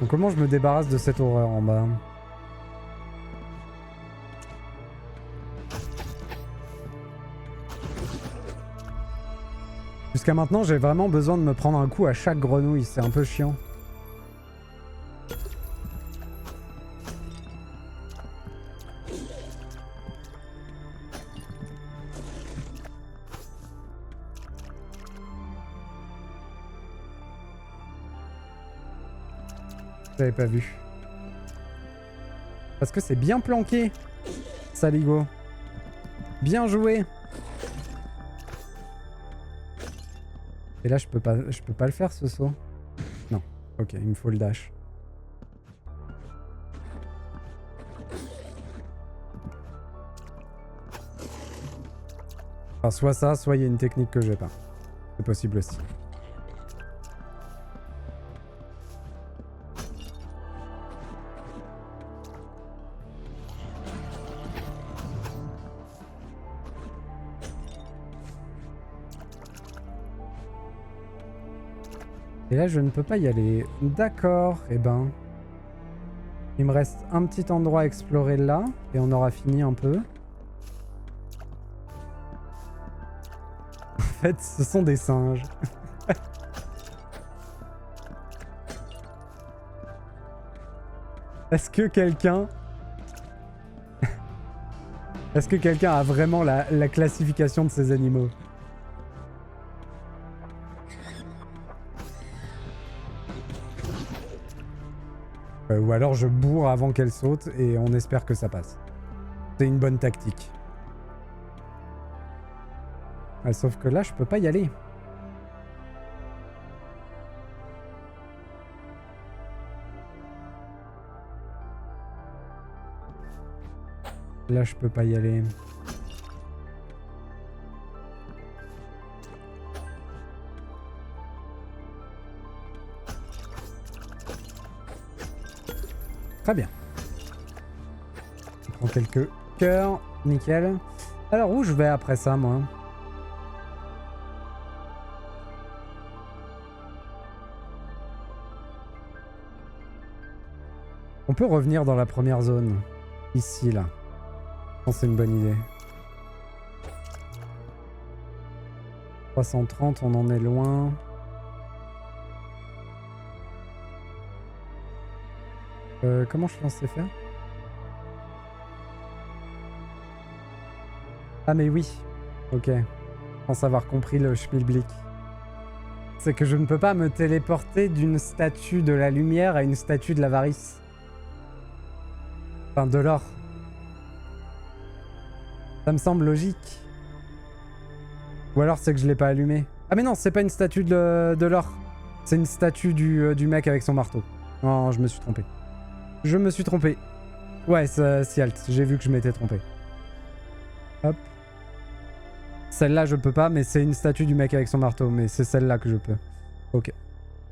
[SPEAKER 1] Donc comment je me débarrasse de cette horreur en bas? Jusqu'à maintenant, j'ai vraiment besoin de me prendre un coup à chaque grenouille, c'est un peu chiant. J'avais pas vu. Parce que c'est bien planqué, Saligo. Bien joué. Et là, je peux pas le faire, ce saut. Non. Ok, il me faut le dash. Enfin, soit ça, soit il y a une technique que j'ai pas. C'est possible aussi. Et là, je ne peux pas y aller. D'accord, eh ben... Il me reste un petit endroit à explorer là, et on aura fini un peu. En fait, ce sont des singes. Est-ce que quelqu'un... Est-ce que quelqu'un a vraiment la classification de ces animaux? Ou alors je bourre avant qu'elle saute et on espère que ça passe. C'est une bonne tactique. Ah, sauf que là, je peux pas y aller. Là, je peux pas y aller. Très bien. On prend quelques cœurs. Nickel. Alors, où je vais après ça, moi? On peut revenir dans la première zone. Ici, là. Je pense que c'est une bonne idée. 330, on en est loin. Comment je suis censé faire? Ah mais oui. Ok. Je pense avoir compris le schmilblick. C'est que je ne peux pas me téléporter d'une statue de la lumière à une statue de l'avarice. Enfin, de l'or. Ça me semble logique. Ou alors c'est que je l'ai pas allumé. Ah mais non, c'est pas une statue de l'or. C'est une statue du mec avec son marteau. Non, je me suis trompé. Je me suis trompé. Ouais, Sialt, j'ai vu que je m'étais trompé. Hop. Celle-là, je peux pas, mais c'est une statue du mec avec son marteau. Mais c'est celle-là que je peux. Ok.